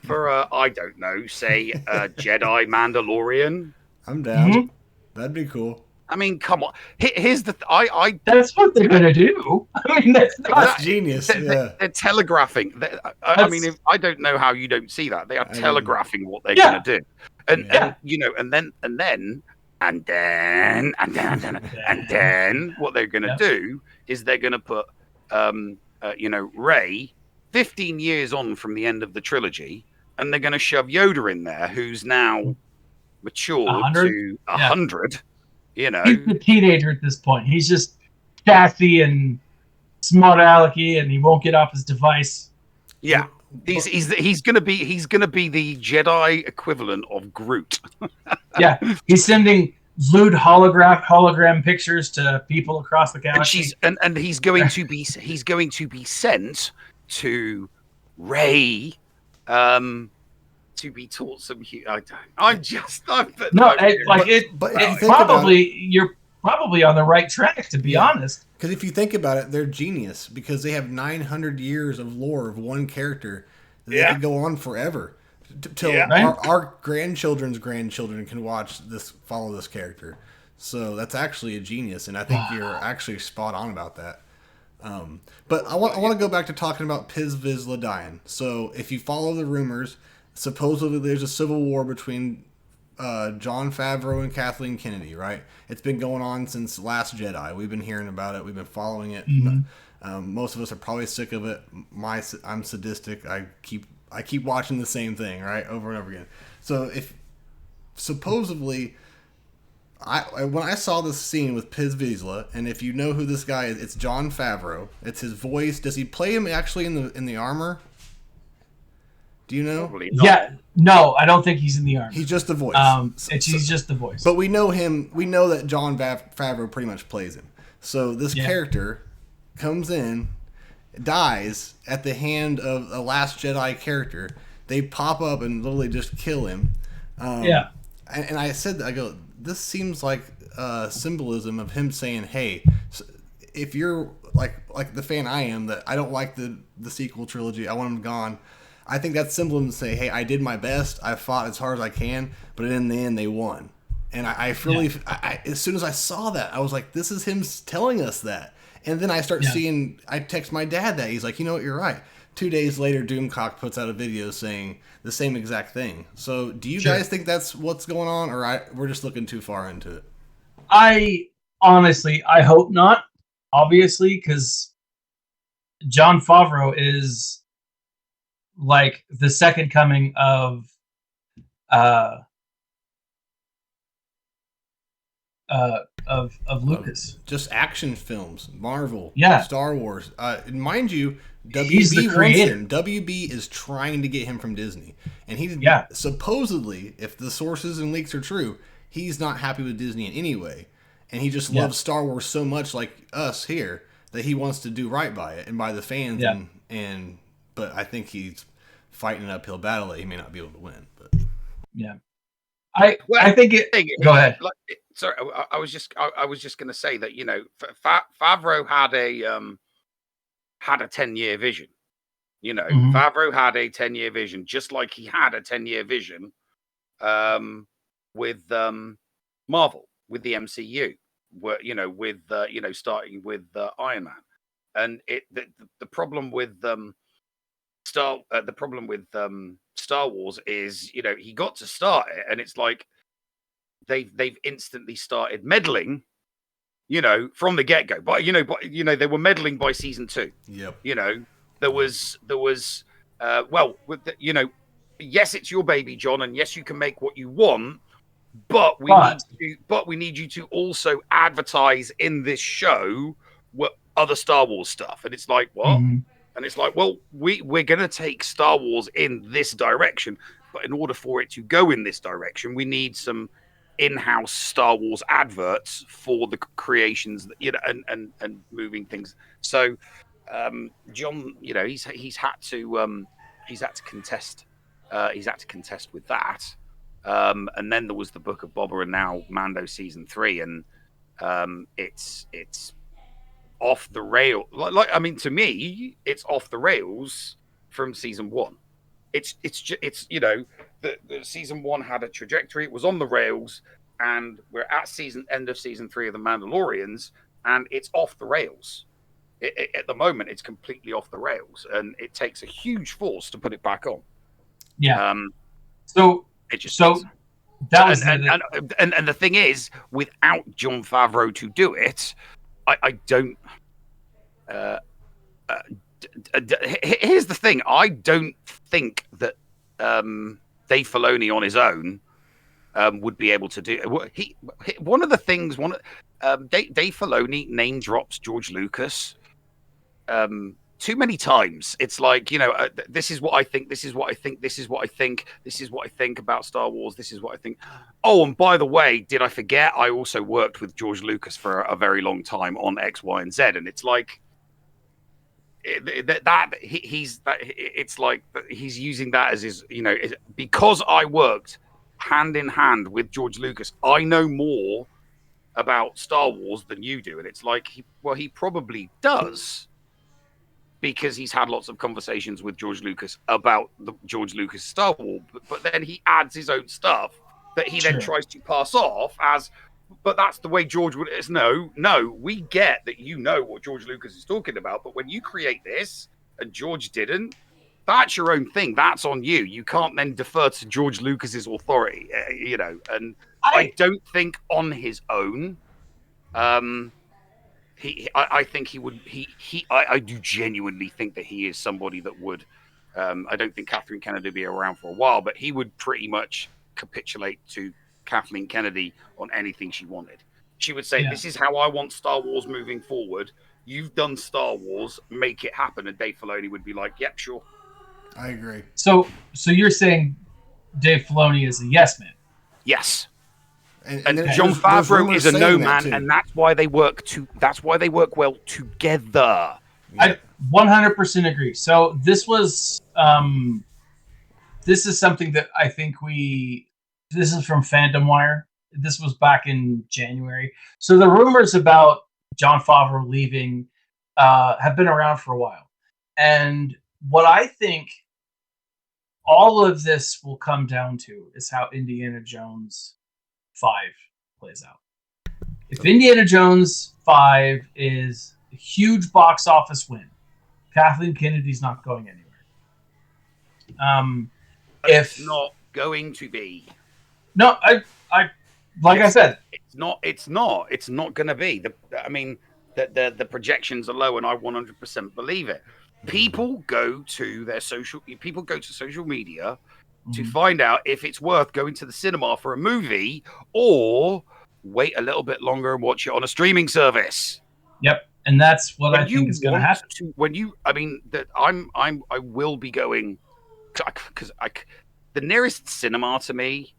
for I don't know, say a Jedi Mandalorian. I'm down. Mhm. That'd be cool. I mean, come on. Here's the I That's what they're gonna do. I mean, that's not. That's genius. Yeah. they're telegraphing. I mean, if, I don't know how you don't see that. They are I mean, telegraphing what they're yeah. going to do, and Yeah. and then what they're going to Yep. do is they're going to put Rey 15 years on from the end of the trilogy, and they're going to shove Yoda in there, who's now matured 100? to Yeah. 100. You know, He's a teenager at this point. He's just sassy and smart alecky, and he won't get off his device. yeah. He's gonna be the Jedi equivalent of Groot. Yeah, he's sending lewd hologram pictures to people across the galaxy. And he's going to be sent to Rey, to be taught some. You're probably on the right track, to be honest. Because if you think about it, they're genius because they have 900 years of lore of one character that they could go on forever till our grandchildren's grandchildren can follow this character. So that's actually a genius, and I think you're actually spot on about that. But I want to go back to talking about Piz Vizsla dying. So if you follow the rumors, supposedly there's a civil war between Jon Favreau and Kathleen Kennedy, right? It's been going on since Last Jedi. We've been hearing about it. We've been following it. Mm-hmm. Most of us are probably sick of it. I'm sadistic. I keep watching the same thing, right, over and over again. So if supposedly, when I saw this scene with Piz Vizsla, and if you know who this guy is, it's Jon Favreau. It's his voice. Does he play him actually in the armor? Do you know? Yeah, no, I don't think he's in the army. He's just the voice. He's just the voice. But we know him. We know that Jon Favreau pretty much plays him. So this character comes in, dies at the hand of a Last Jedi character. They pop up and literally just kill him. And I said that, I go, this seems like symbolism of him saying, hey, if you're like the fan I am, that I don't like the sequel trilogy, I want him gone. I think that's symbolism to say, hey, I did my best, I fought as hard as I can, but in the end they won. And I really, as soon as I saw that, I was like, this is him telling us that. And then I start seeing, I text my dad that. He's like, you know what, you're right. 2 days later, Doomcock puts out a video saying the same exact thing. So do you guys think that's what's going on, or we're just looking too far into it? I hope not, obviously, because Jon Favreau is like the second coming of Lucas. Just action films, Marvel, Star Wars. Mind you, WB wants him. WB is trying to get him from Disney, and he supposedly, if the sources and leaks are true, he's not happy with Disney in any way, and he just loves Star Wars so much, like us here, that he wants to do right by it and by the fans. And but I think he's fighting an uphill battle that he may not be able to win. But I think it. Go ahead. Sorry, I was just going to say that Favreau had a 10-year vision. Favreau had a 10-year vision, just like he had a 10-year vision with Marvel, with the MCU, where starting with Iron Man, and the problem with Star Wars is he got to start it, and it's like they've instantly started meddling from the get go. But they were meddling by season 2. Yep. There was yes, it's your baby, John, and yes, you can make what you want, but we need you to also advertise in this show what other Star Wars stuff. And it's like, what? Mm-hmm. And it's like, well, we're going to take Star Wars in this direction, but in order for it to go in this direction, we need some in-house Star Wars adverts for the creations, and moving things. So, John, he's had to contest. He's had to contest with that. And then there was the Book of Boba, and now Mando season 3, and it's off the rail. To me, it's off the rails from season 1. It's the season 1 had a trajectory. It was on the rails, and we're at end of season 3 of the Mandalorians, and it's off the rails. At the moment, it's completely off the rails, and it takes a huge force to put it back on. Yeah. And the thing is, without Jon Favreau to do it, I don't. Here's the thing: I don't think that Dave Filoni on his own would be able to do. Dave Filoni name drops George Lucas too many times. It's like, this is what I think, this is what I think, this is what I think, this is what I think about Star Wars, this is what I think. Oh, and by the way, did I forget? I also worked with George Lucas for a very long time on X, Y, and Z, and it's like it's like he's using that as his, because I worked hand in hand with George Lucas, I know more about Star Wars than you do, and it's like, he probably does, because he's had lots of conversations with George Lucas about the George Lucas Star Wars, but then he adds his own stuff that he then tries to pass off as, but that's the way George would. It's no, we get that what George Lucas is talking about, but when you create this and George didn't, that's your own thing. That's on you. You can't then defer to George Lucas's authority, and I don't think on his own, I think he would. I do genuinely think that he is somebody that would. I don't think Kathleen Kennedy would be around for a while, but he would pretty much capitulate to Kathleen Kennedy on anything she wanted. She would say, "This is how I want Star Wars moving forward. You've done Star Wars, make it happen." And Dave Filoni would be like, "Yep, sure." I agree. So you're saying Dave Filoni is a yes man? Yes. And Jon Favreau is a no man, and that's why they work well together. I 100% agree. So this was this is something that I think this is from Fandom Wire. This was back in January. So the rumors about Jon Favreau leaving have been around for a while. And what I think all of this will come down to is how Indiana Jones 5 plays out. If Indiana Jones 5 is a huge box office win, Kathleen Kennedy's not going anywhere. It's not going to be. No, I said, it's not going to be. The projections are low, and I 100% believe it. People go to social media to find out if it's worth going to the cinema for a movie or wait a little bit longer and watch it on a streaming service. Yep, and that's what I think is going to happen. I will be going, because the nearest cinema to me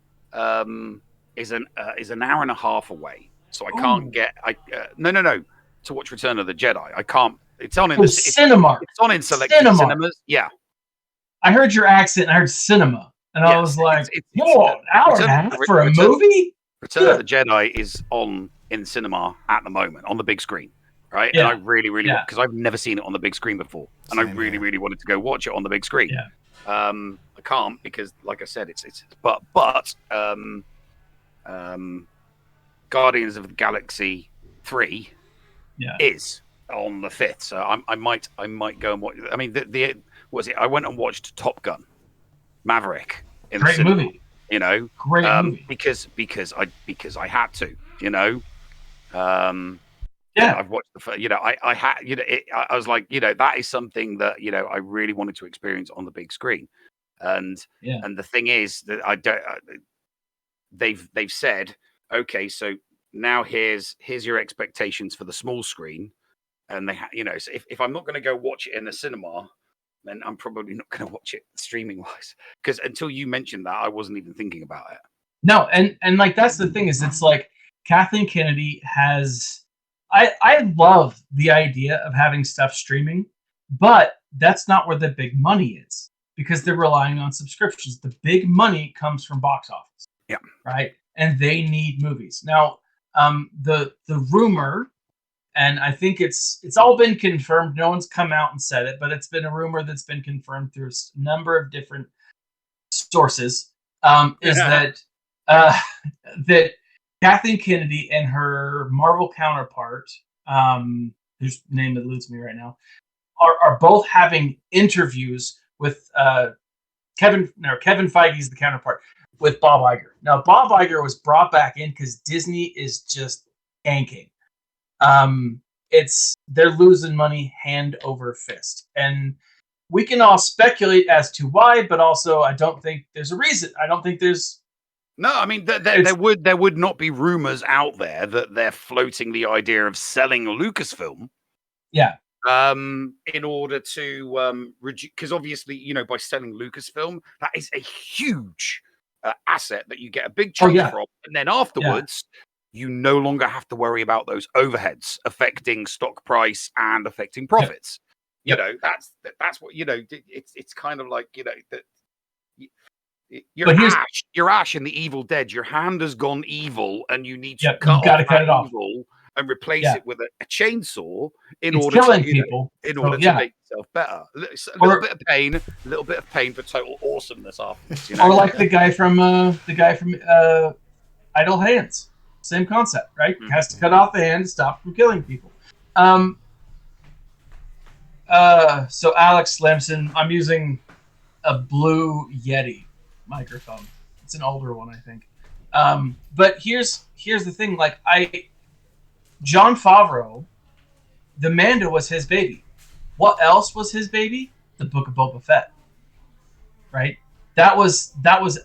is an hour and a half away, so I can't get to watch Return of the Jedi. I can't. It's on in cinema. It's on in selected cinemas. Yeah, I heard your accent. And I heard cinema. And I was like, an hour and a half for a movie? Return of the Jedi is on in cinema at the moment, on the big screen, right? Yeah. And I really, because I've never seen it on the big screen before. And I really, really wanted to go watch it on the big screen. Yeah. I can't because, like I said, but Guardians of the Galaxy 3 is on the 5th. So I might go and watch. I mean, I went and watched Top Gun Maverick in the cinema, movie. Great movie. Because I had to, Yeah. I've watched I had, I was like, that is something that, I really wanted to experience on the big screen. And, Yeah. and the thing is that they've said, okay, so now here's your expectations for the small screen. And so if I'm not going to go watch it in the cinema, then I'm probably not going to watch it streaming wise. Because until you mentioned that, I wasn't even thinking about it. No, and like that's the thing is it's like Kathleen Kennedy has I love the idea of having stuff streaming, but that's not where the big money is because they're relying on subscriptions. The big money comes from box office. Yeah. Right? And they need movies. Now, the rumor, and I think it's all been confirmed. No one's come out and said it, but it's been a rumor that's been confirmed through a number of different sources. Is that that Kathleen Kennedy and her Marvel counterpart, whose name eludes me right now, are both having interviews with Kevin Feige's the counterpart with Bob Iger. Now Bob Iger was brought back in because Disney is just tanking. They're losing money hand over fist, and we can all speculate as to why, but also I don't think there's a reason. I don't think there's. No, I mean there would not be rumors out there that they're floating the idea of selling Lucasfilm. Yeah. In order to reduce, because obviously by selling Lucasfilm, that is a huge asset that you get a big chunk from, and then afterwards. Yeah. You no longer have to worry about those overheads affecting stock price and affecting profits. Yep. That's what It's kind of like that. You're Ash in the Evil Dead. Your hand has gone evil, and you need to cut it off and replace it with a chainsaw in order to make yourself better. A little bit of pain for total awesomeness afterwards. Or like the guy from Idle Hands. Same concept, right? Mm-hmm. Has to cut off the hand to stop from killing people. So Alex Lamson, I'm using a Blue Yeti microphone. It's an older one, I think. But here's the thing: like Jon Favreau, the Mando was his baby. What else was his baby? The Book of Boba Fett. Right? That was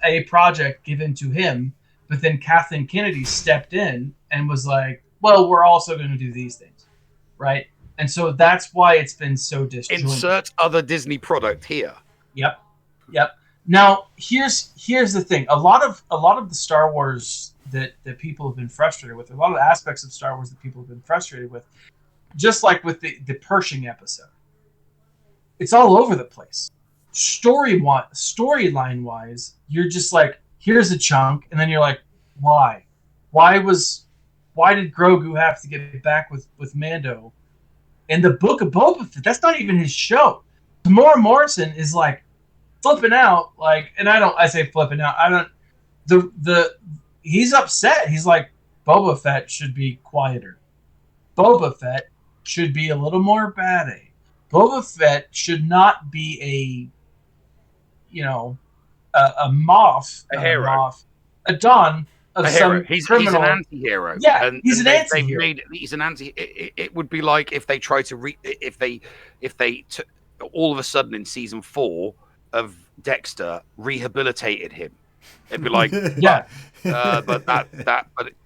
a project given to him. But then Kathleen Kennedy stepped in and was like, well, we're also going to do these things. Right? And so that's why it's been so disjointed. Insert other Disney product here. Yep. Now, here's the thing. A lot of the Star Wars that people have been frustrated with, a lot of the aspects of Star Wars that people have been frustrated with, just like with the Pershing episode, it's all over the place. Storyline wise, you're just like, here's a chunk, and then you're like, why? Why did Grogu have to get back with Mando? And the Book of Boba Fett, that's not even his show. Tamora Morrison is like flipping out, like, and I say flipping out. He's upset. He's like, Boba Fett should be quieter. Boba Fett should be a little more badass. Boba Fett should not be a Moff, a hero, a Don of a some criminal. He's an anti-hero. Yeah, he's an anti-hero. He's an anti. It would be like if they try to all of a sudden in season 4 of Dexter rehabilitated him. It'd be like, but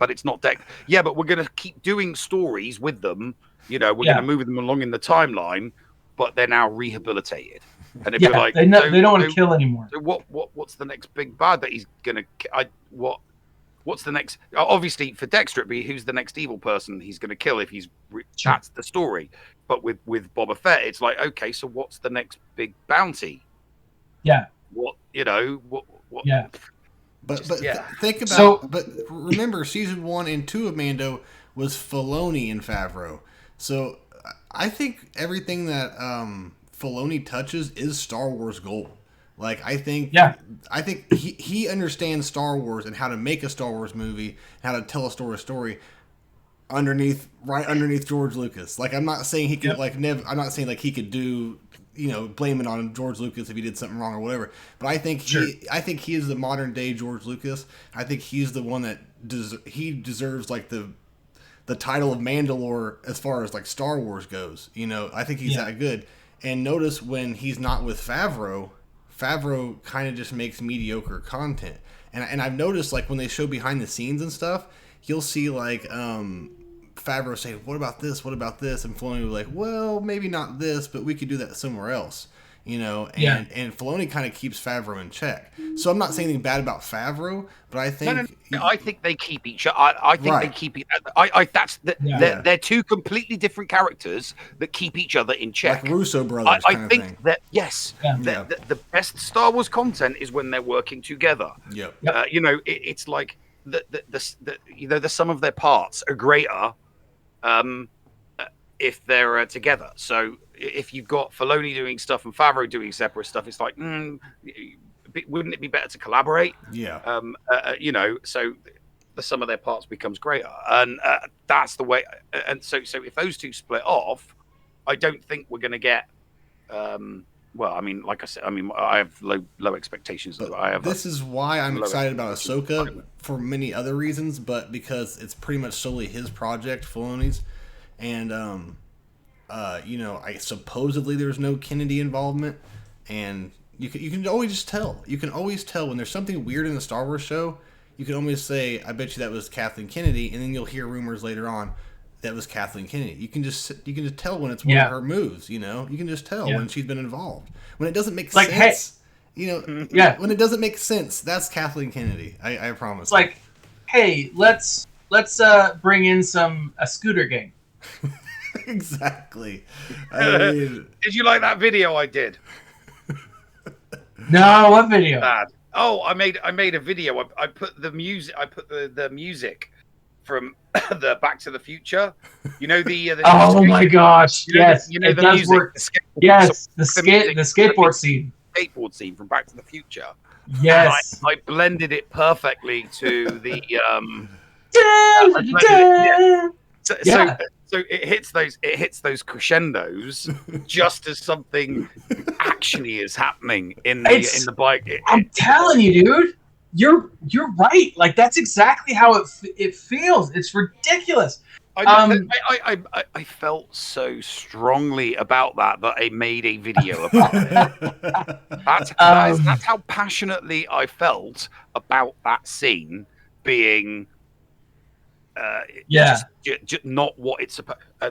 it's not Dexter. Yeah, but we're gonna keep doing stories with them. We're gonna move them along in the timeline, but they're now rehabilitated. And it'd be like, they don't want to kill anymore. So what's the next big bad that he's gonna? What's the next? Obviously, for Dexter, it'd be who's the next evil person he's gonna kill if he's that's the story. But with Boba Fett, it's like, okay, so what's the next big bounty? Yeah. What? Yeah. But think about. But remember, season 1 and 2 of Mando was Filoni and Favreau. So I think everything that Filoni touches is Star Wars gold. Like I think he understands Star Wars and how to make a Star Wars movie, how to tell a story underneath George Lucas. Like I'm not saying he could I'm not saying like he could do blame it on George Lucas if he did something wrong or whatever. But I think he is the modern day George Lucas. I think he's the one that he deserves like the the title of Mandalore as far as like Star Wars goes. You know, I think he's that good. And notice when he's not with Favreau kind of just makes mediocre content. And I've noticed like when they show behind the scenes and stuff, you'll see like Favreau say, "What about this? What about this?" And Filoni will be like, "Well, maybe not this, but we could do that somewhere else." You know, and Filoni kind of keeps Favreau in check. So I'm not saying anything bad about Favreau, but I think I think they keep each other. I think they keep it. They're two completely different characters that keep each other in check. Like Russo brothers. I think that the best Star Wars content is when they're working together. Yep. You know, it's like the sum of their parts are greater if they're together. So if you've got Filoni doing stuff and Favreau doing separate stuff, it's like, wouldn't it be better to collaborate? Yeah. You know, so the sum of their parts becomes greater, and that's the way. And so if those two split off, I don't think we're going to get. Well, I mean, like I said, I mean, I have low expectations. This is why I'm excited about Ahsoka for many other reasons, but because it's pretty much solely his project, Filoni's, and you know, supposedly there's no Kennedy involvement, and you can always just tell. You can always tell when there's something weird in the Star Wars show. You can always say, "I bet you that was Kathleen Kennedy," and then you'll hear rumors later on that was Kathleen Kennedy. You can just tell when it's one of her moves. You know, you can just tell when she's been involved. When it doesn't make sense, hey, you know, when it doesn't make sense, that's Kathleen Kennedy. I promise. It's like, hey, let's bring in a scooter gang. Exactly. I mean, did you like that video I did? No, what video? Bad. Oh, I made a video. I put the music. I put the music from the Back to the Future. You know the oh my gosh! Yes, you know the music. Work. Yes, the skateboard scene. Skateboard scene from Back to the Future. Yes, I blended it perfectly to the So it hits those crescendos just as something actually is happening in the bike. I'm telling you, dude, you're right. Like that's exactly how it feels. It's ridiculous. I felt so strongly about that I made a video about it. That's how passionately I felt about that scene being. Just not what it's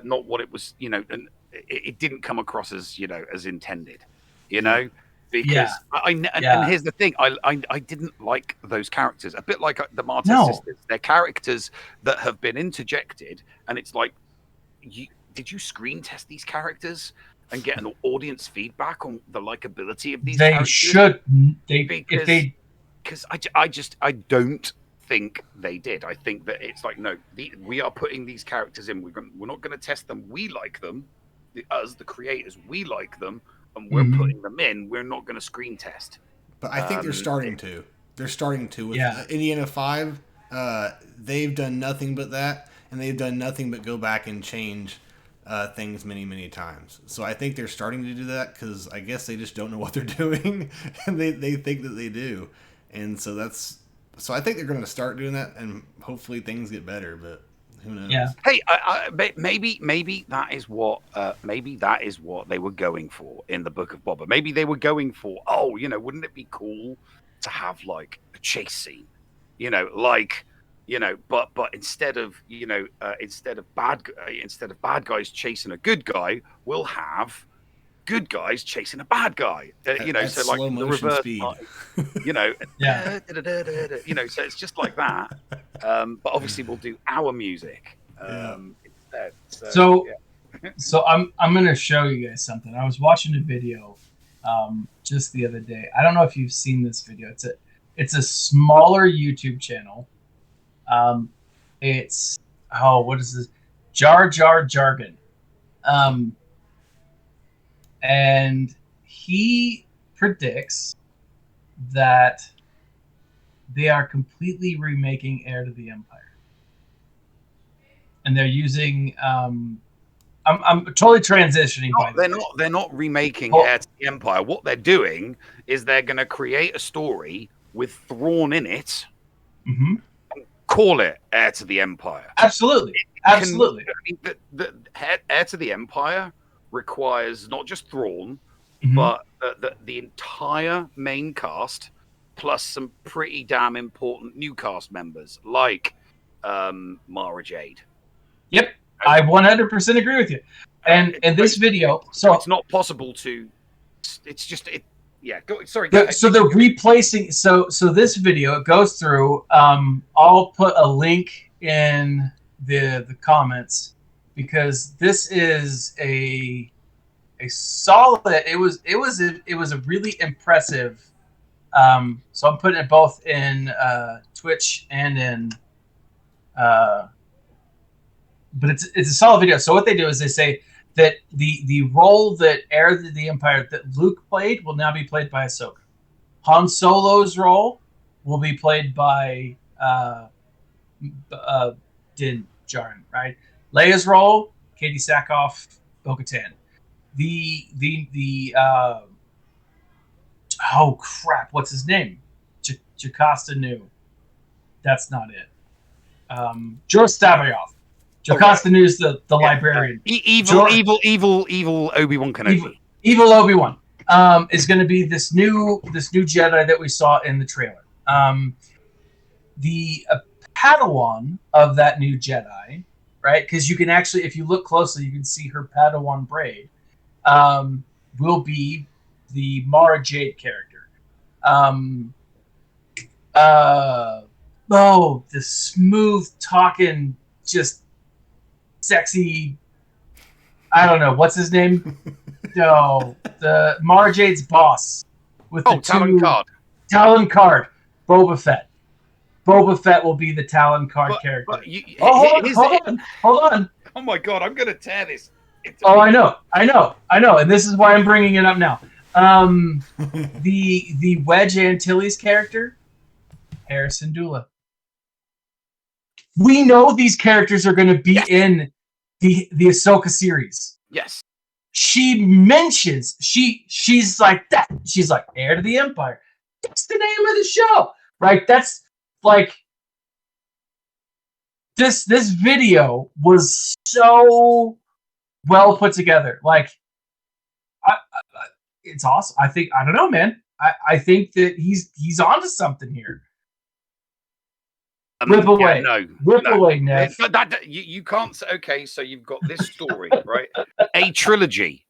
not what it was, you know, and it didn't come across as, you know, as intended, you know, because and here's the thing, I didn't like those characters, a bit like the Martez sisters. They're characters that have been interjected, and it's like, did you screen test these characters and get an audience feedback on the likability of these characters? Because I don't think they did. I think that it's like, no, we are putting these characters in. We're not going to test them. We like them, as the creators. We like them, and we're putting them in. We're not going to screen test. But I think they're starting to. They're starting to with Indiana 5. They've done nothing but that, and they've done nothing but go back and change things many times. So I think they're starting to do that because I guess they just don't know what they're doing, and they think that they do, and so that's. So I think they're going to start doing that, and hopefully things get better. But who knows? Yeah. Hey, maybe that is what they were going for in the Book of Boba. Maybe they were going for, oh, you know, wouldn't it be cool to have like a chase scene, you know, like, you know, but instead of, you know, instead of bad guys chasing a good guy, we'll have good guys chasing a bad guy, you know, so like the reverse speed. You know, you know, so it's just like that, but obviously we'll do our music instead. So I'm gonna show you guys something. I was watching a video just the other day. I don't know if you've seen this video. It's a smaller YouTube channel. It's what is this? Jar Jar Jargon. And he predicts that they are completely remaking Heir to the Empire, and they're using. I'm totally transitioning. They're not remaking Heir to the Empire. What they're doing is they're going to create a story with Thrawn in it, call it Heir to the Empire. Absolutely. The Heir to the Empire requires not just Thrawn, Mhm. but the entire main cast, plus some pretty damn important new cast members like Mara Jade. Yep, I 100% agree with you. And in this video, so it's not possible to. It's just it. Yeah. Sorry. So they're replacing. So this video, it goes through. I'll put a link in the comments because this is a solid. It was a really impressive. So I'm putting it both in Twitch and in. But it's a solid video. So what they do is they say that the role that Heir to the Empire that Luke played will now be played by Ahsoka. Han Solo's role will be played by Din Djarin, right? Leia's role, Katie Sackhoff, Bo-Katan. Oh crap, what's his name? Jocasta Nu. That's not it. Joe Stavrioth. Jocasta Nu's the librarian. Evil Obi-Wan Kenobi. Evil Obi-Wan is going to be this new Jedi that we saw in the trailer. The Padawan of that new Jedi, right? Because you can actually, if you look closely, you can see her Padawan braid. Will be the Mara Jade character. The smooth talking, just sexy. I don't know what's his name. No, the Mara Jade's boss with the Talon Card. Talon Card. Boba Fett. Boba Fett will be the Talon Card character. Hold on. Oh my god, I'm gonna tear this. I know, and this is why I'm bringing it up now. The Wedge Antilles character, Harrison Dula. We know these characters are going to be in the Ahsoka series. Yes. She mentions she's like that. She's like Heir to the Empire. That's the name of the show, right? That's like this video was so well put together. Like, it's awesome. I don't know, man. I think that he's onto something here. Rip away, Nev. But you can't say, okay, so you've got this story, right? A trilogy.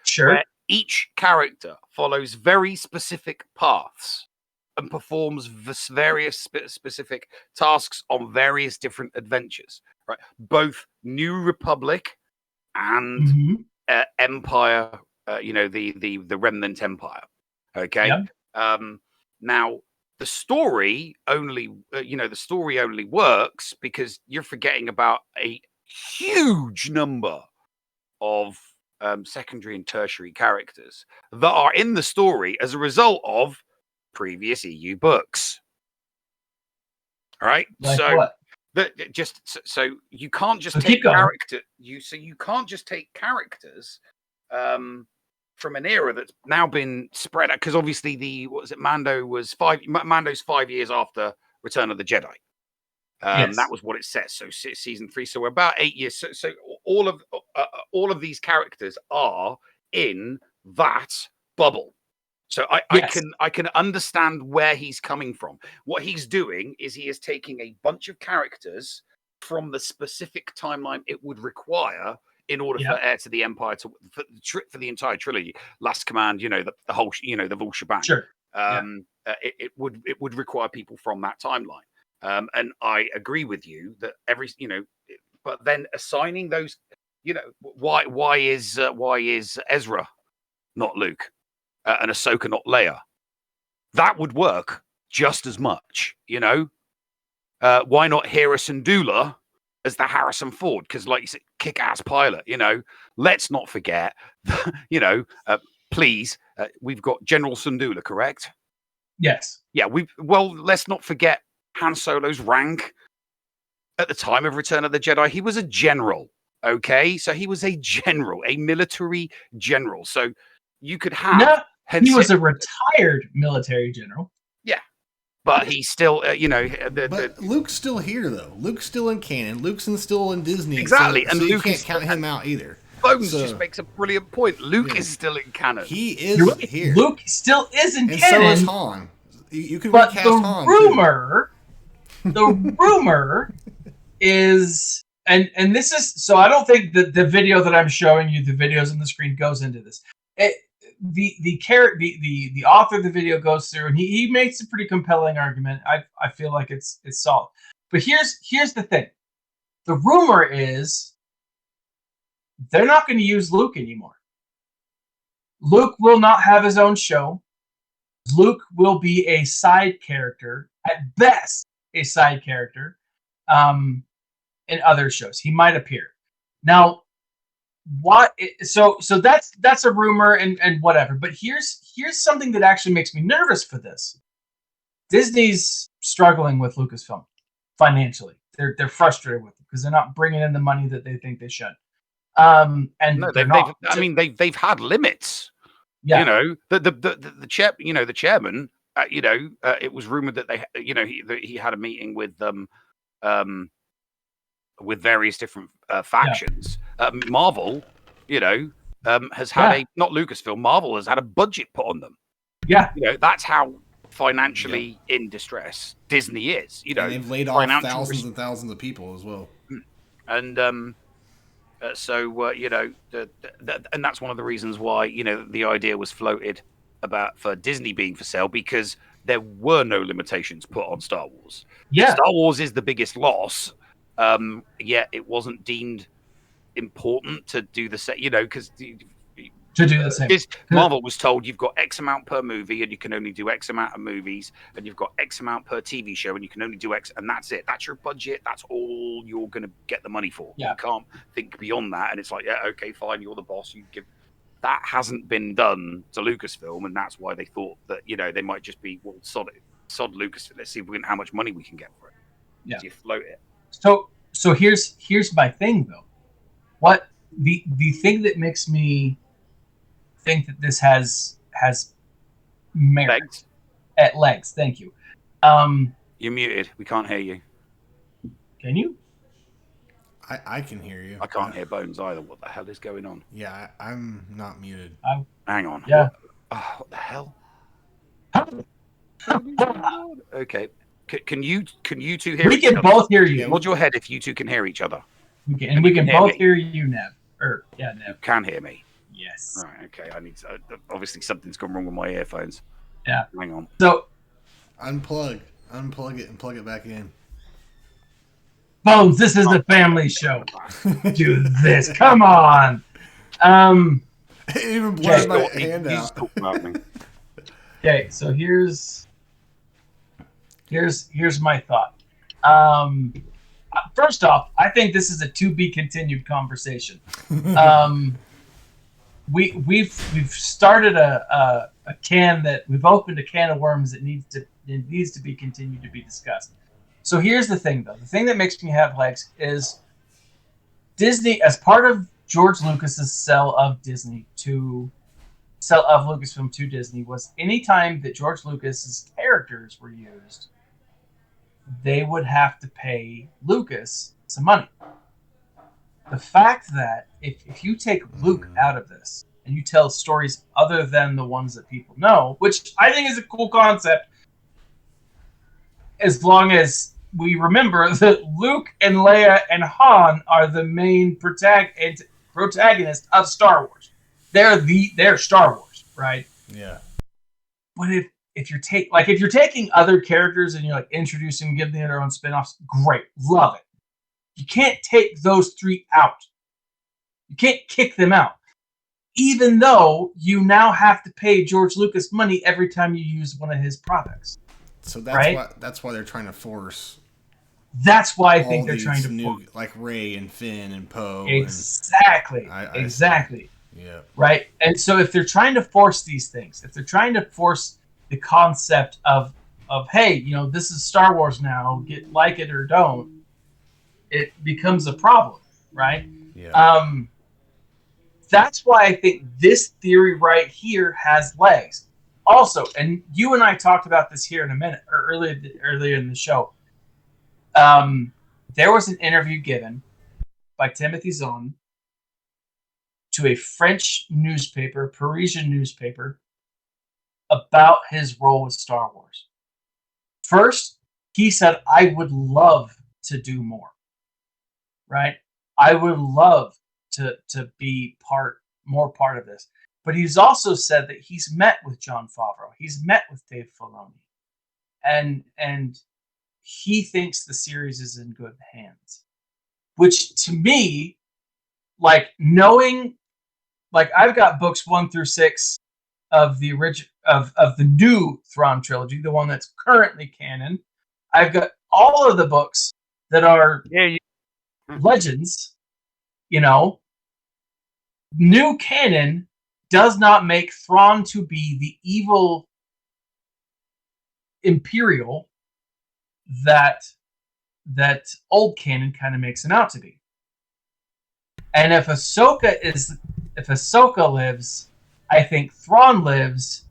Sure. Where each character follows very specific paths and performs various specific tasks on various different adventures, right? Both New Republic and Empire, the Remnant Empire. Okay. Yep. Now, the story only works because you're forgetting about a huge number of secondary and tertiary characters that are in the story as a result of previous EU books. All right, like so what? So you can't just take character. You can't just take characters from an era that's now been spread out, because obviously Mando's 5 years after Return of the Jedi. Yes. That was what it says. So season 3. So we're about 8 years. So all of these characters are in that bubble. So I can understand where he's coming from. What he's doing is he is taking a bunch of characters from the specific timeline it would require in order for Heir to the Empire for the entire trilogy, Last Command, the whole, the full shebang. Sure. It would require people from that timeline. And I agree with you that but then assigning those, why is Ezra not Luke and Ahsoka not Leia? That would work just as much, Why not Harrison Dula as the Harrison Ford? Because, like you said, kick-ass pilot. Let's not forget. Please, we've got General Syndulla, correct? Yes. Yeah. Let's not forget Han Solo's rank at the time of Return of the Jedi. He was a general. Okay, so he was a general, a military general. So you could have. He was a retired military general. Yeah, but he's still, But Luke's still here, though. Luke's still in canon. Luke's still in Disney. Exactly, so and you Luke can't is- count him out either. Bones So- just makes a brilliant point. Luke Yeah. is still in canon. He is here. Luke still is in and canon. so is Han. You could But recast the Han. rumor is, and this is, so I don't think that the video that I'm showing you, the videos on the screen, goes into this. The author of the video goes through, and he makes a pretty compelling argument. I feel like it's solid. But here's the thing. The rumor is they're not going to use Luke anymore. Luke will not have his own show. Luke will be a side character, at best, a side character, in other shows. He might appear. Now, so that's a rumor and whatever. But here's something that actually makes me nervous for this. Disney's struggling with Lucasfilm financially. They're frustrated with it because they're not bringing in the money that they think they should. And No, they're not. they've had limits. Yeah. You know, the chairman. It was rumored that he had a meeting with various different factions. Marvel, has had not Lucasfilm. Marvel has had a budget put on them. Yeah. That's how financially in distress Disney is. and they've laid off thousands and thousands of people as well. And and that's one of the reasons why the idea was floated for Disney being for sale, because there were no limitations put on Star Wars. Yeah. Star Wars is the biggest loss, yet it wasn't deemed important to do the same. Because To do the same. Marvel was told you've got X amount per movie and you can only do X amount of movies, and you've got X amount per TV show and you can only do X, and that's it. That's your budget. That's all you're going to get the money for. Yeah. You can't think beyond that. And it's like, yeah, okay, fine, you're the boss. You give. That hasn't been done to Lucasfilm, and that's why they thought that they might just be sod Lucasfilm. Let's see how much money we can get for it. Yeah. So you float it. So here's my thing though. What the thing that makes me think that this has merit legs. Thank you. You're muted. We can't hear you. Can you? I can hear you. I can't hear Bones either. What the hell is going on? Yeah, I'm not muted. Hang on. Yeah. What the hell? Okay. Can you two hear? We can both hear you. Nod your head if you two can hear each other. We can both hear you, Nev. You Nev. can hear me. Yes. Right. Okay. I need to. Obviously, something's gone wrong with my earphones. Yeah. Hang on. So unplug it, and plug it back in. Bones, this is a family show. Do this. Come on. It even blurred my hand out. Okay, so here's my thought. First off, I think this is a to be continued conversation. We've started a can that we've opened a can of worms that needs to be continued to be discussed. So here's the thing, though. The thing that makes me have legs is Disney, as part of George Lucas's sell of Lucasfilm to Disney, was anytime that George Lucas's characters were used, they would have to pay Lucas some money. The fact that if you take Luke out of this and you tell stories other than the ones that people know, which I think is a cool concept, as long as we remember that Luke and Leia and Han are the main protagonists of Star Wars. They're Star Wars, right? Yeah. But if you're taking other characters and you're like introducing, give them their own spin-offs, great, love it. You can't take those three out. You can't kick them out. Even though you now have to pay George Lucas money every time you use one of his products. So that's why they're trying to force. That's why I think they're trying to force, like Rey and Finn and Poe. Exactly. Exactly. Yeah. Right. And so if they're trying to force these things, if they're trying to force the concept of hey, this is Star Wars now, like it or don't, it becomes a problem, right? Yeah. That's why I think this theory right here has legs. also, and you and I talked about this here in a minute, or earlier in the show. There was an interview given by Timothy Zahn to a French newspaper, Parisian newspaper, about his role with Star Wars. First, he said, I would love to do more. Right? I would love to be more part of this. But he's also said that he's met with Jon Favreau. He's met with Dave Filoni. And he thinks the series is in good hands. Which to me, like knowing, like I've got books 1 through 6 of the original of the new Thrawn trilogy, the one that's currently canon. I've got all of the books that are legends. You know, new canon does not make Thrawn to be the evil Imperial that old canon kind of makes him out to be. And if Ahsoka lives, I think Thrawn lives,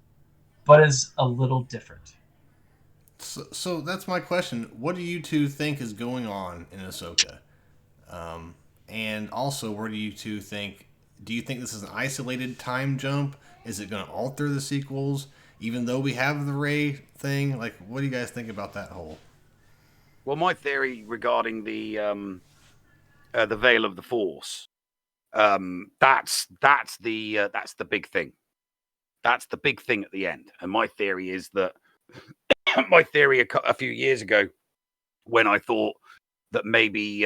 but is a little different. So that's my question. What do you two think is going on in Ahsoka? And also, where do you two think? Do you think this is an isolated time jump? Is it going to alter the sequels, even though we have the Rey thing? Like, what do you guys think about that whole? Well, my theory regarding the Veil of the Force, that's the big thing. That's the big thing at the end. And my theory is that my theory a few years ago, when I thought that maybe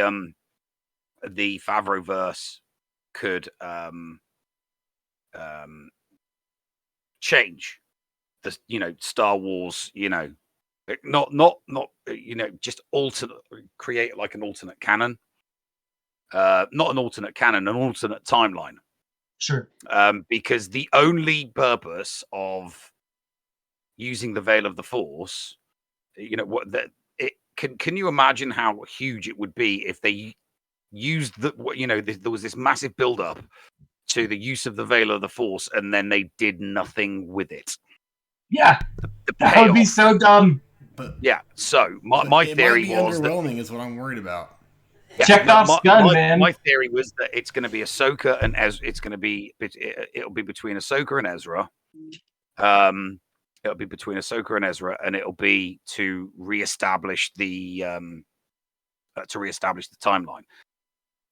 the Favreauverse could change the Star Wars, not just create like an alternate canon, not an alternate canon, an alternate timeline. Sure. Because the only purpose of using the Veil of the Force, can you imagine how huge it would be if they used there was this massive build-up to the use of the Veil of the Force, and then they did nothing with it. Yeah, that would be so dumb. But yeah, so my theory was underwhelming is what I'm worried about. Yeah, Chekhov's gun, man. My theory was that it's going to be Ahsoka and it'll be between Ahsoka and Ezra. It'll be between Ahsoka and Ezra, and it'll be to reestablish the timeline.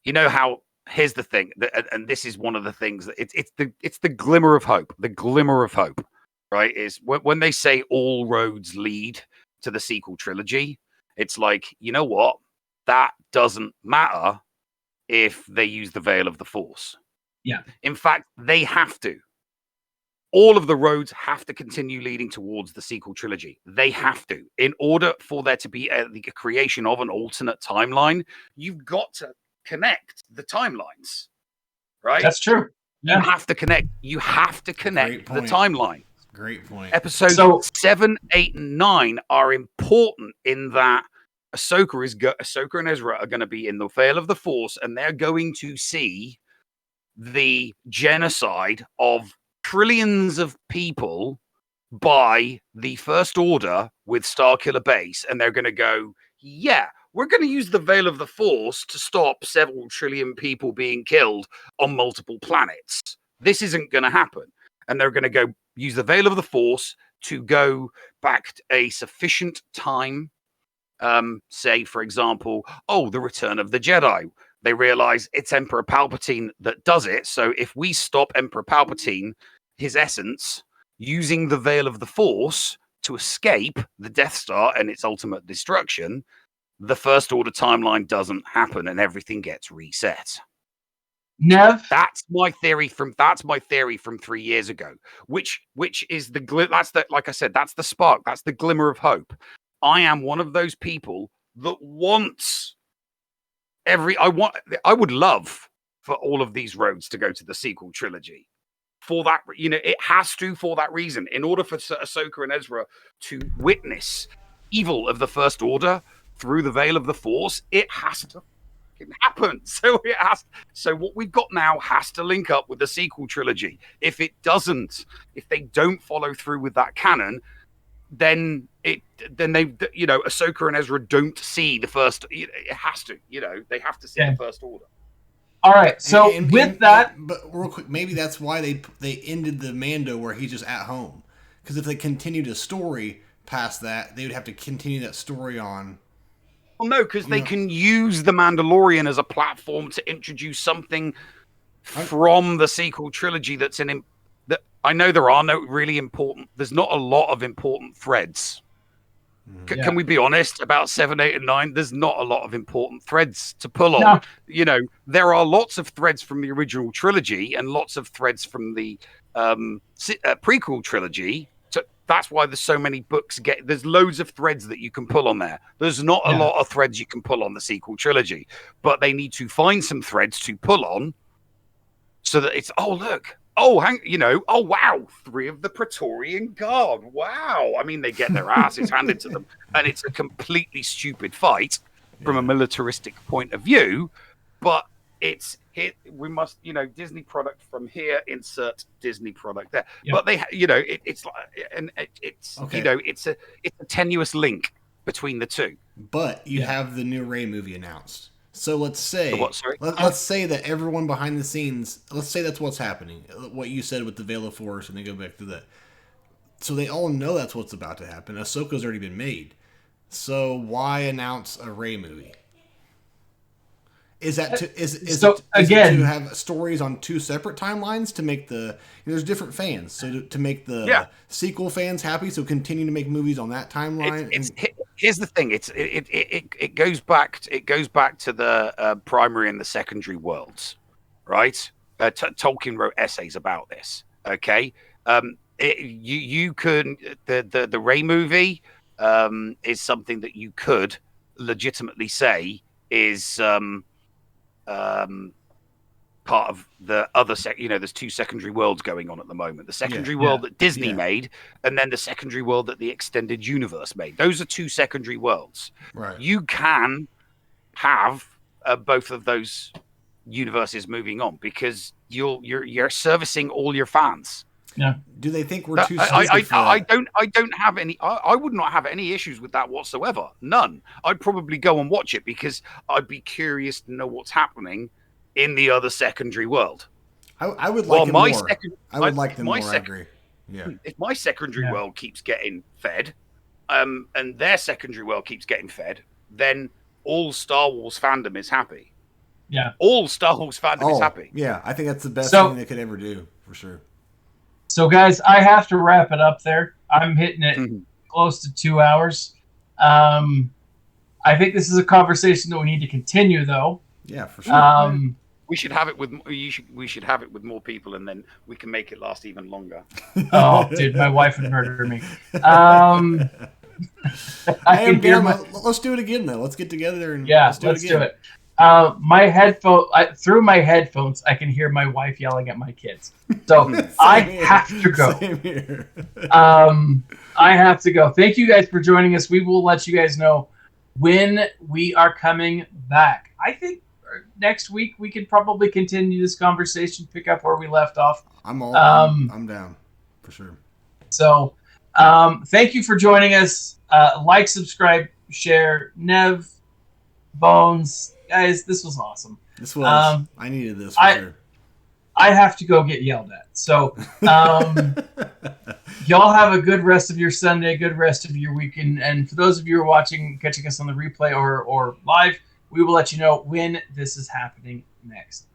You know how? Here's the thing, and this is one of the things that it's the glimmer of hope. The glimmer of hope, right? Is when they say all roads lead to the sequel trilogy. It's like, you know what? That doesn't matter if they use the Veil of the Force. Yeah. In fact, they have to. All of the roads have to continue leading towards the sequel trilogy. They have to. In order for there to be the creation of an alternate timeline, you've got to connect the timelines, right? That's true. Yeah. You have to connect. You have to connect the timeline. Great point. Episodes 7, 8, and 9 are important in that Ahsoka and Ezra are going to be in the Veil of the Force, and they're going to see the genocide of trillions of people by the First Order with Starkiller Base, and they're going to go, yeah, we're going to use the Veil of the Force to stop several trillion people being killed on multiple planets. This isn't going to happen. And they're going to go use the Veil of the Force to go back to a sufficient time. Say, for example, the Return of the Jedi. They realize it's Emperor Palpatine that does it. So if we stop Emperor Palpatine, his essence, using the Veil of the Force to escape the Death Star and its ultimate destruction, the First Order timeline doesn't happen and everything gets reset. Nev, That's my theory from 3 years ago, which is like I said, that's the spark, that's the glimmer of hope. I am one of those people that wants I would love for all of these roads to go to the sequel trilogy. For that, it has to, for that reason. In order for Ahsoka and Ezra to witness evil of the First Order through the Veil of the Force, it has fucking happen. So it has. So what we've got now has to link up with the sequel trilogy. If it doesn't, if they don't follow through with that canon, then they, Ahsoka and Ezra don't see the first. It has to, they have to see the First Order. All right. So but real quick, maybe that's why they ended the Mando where he's just at home. Because if they continued a story past that, they would have to continue that story on. Well, no, because they can use the Mandalorian as a platform to introduce something from the sequel trilogy that's that I know there are no really important. There's not a lot of important threads. Can we be honest about 7, 8, and 9? There's not a lot of important threads to pull on. No. There are lots of threads from the original trilogy and lots of threads from the prequel trilogy. So that's why there's so many books. There's loads of threads that you can pull on there. There's not a lot of threads you can pull on the sequel trilogy, but they need to find some threads to pull on so that it's, oh, look. Oh, oh, wow. 3 of the Praetorian Guard. Wow. I mean, they get their asses handed to them, and it's a completely stupid fight from a militaristic point of view, but we must, Disney product from here, insert Disney product there. Yep. But they, it's like, and it's, it's a tenuous link between the two. But you have the new Rey movie announced. So let's say, let's say that everyone behind the scenes, let's say that's what's happening. What you said with the Veil of Force, and they go back to that. So they all know that's what's about to happen. Ahsoka's already been made. So why announce a Rey movie? Is that to have stories on 2 separate timelines to make there's different fans, so to make the sequel fans happy, so continue to make movies on that timeline. Here's the thing: it goes back to the primary and the secondary worlds, right? Tolkien wrote essays about this. Okay, you could the Rey movie is something that you could legitimately say is part of the other there's 2 secondary worlds going on at the moment. The secondary world that Disney made, and then the secondary world that the extended universe made. Those are 2 secondary worlds. Right. You can have both of those universes moving on because you're servicing all your fans. Yeah. Do they think we're too I don't have any. I would not have any issues with that whatsoever. None. I'd probably go and watch it because I'd be curious to know what's happening in the other secondary world. I would like more. I would like them more. I agree. Yeah. If my secondary world keeps getting fed, and their secondary world keeps getting fed, then all Star Wars fandom is happy. Yeah. All Star Wars fandom is happy. Yeah, I think that's the best thing they could ever do, for sure. So, guys, I have to wrap it up there. I'm hitting it close to 2 hours. I think this is a conversation that we need to continue, though. Yeah, for sure. We should have it with we should have it with more people, and then we can make it last even longer. Oh, dude, my wife would murder me. Let's do it again, though. Let's get together and let's do it. Through my headphones, I can hear my wife yelling at my kids. So I have to go. Same here. I have to go. Thank you guys for joining us. We will let you guys know when we are coming back. I think next week we could probably continue this conversation, pick up where we left off. I'm down for sure. So thank you for joining us. Like, subscribe, share. Nev, Bones, guys, this was awesome. This was I needed this for sure. I have to go get yelled at. So y'all have a good rest of your Sunday, good rest of your weekend. And for those of you who are catching us on the replay or live, we will let you know when this is happening next.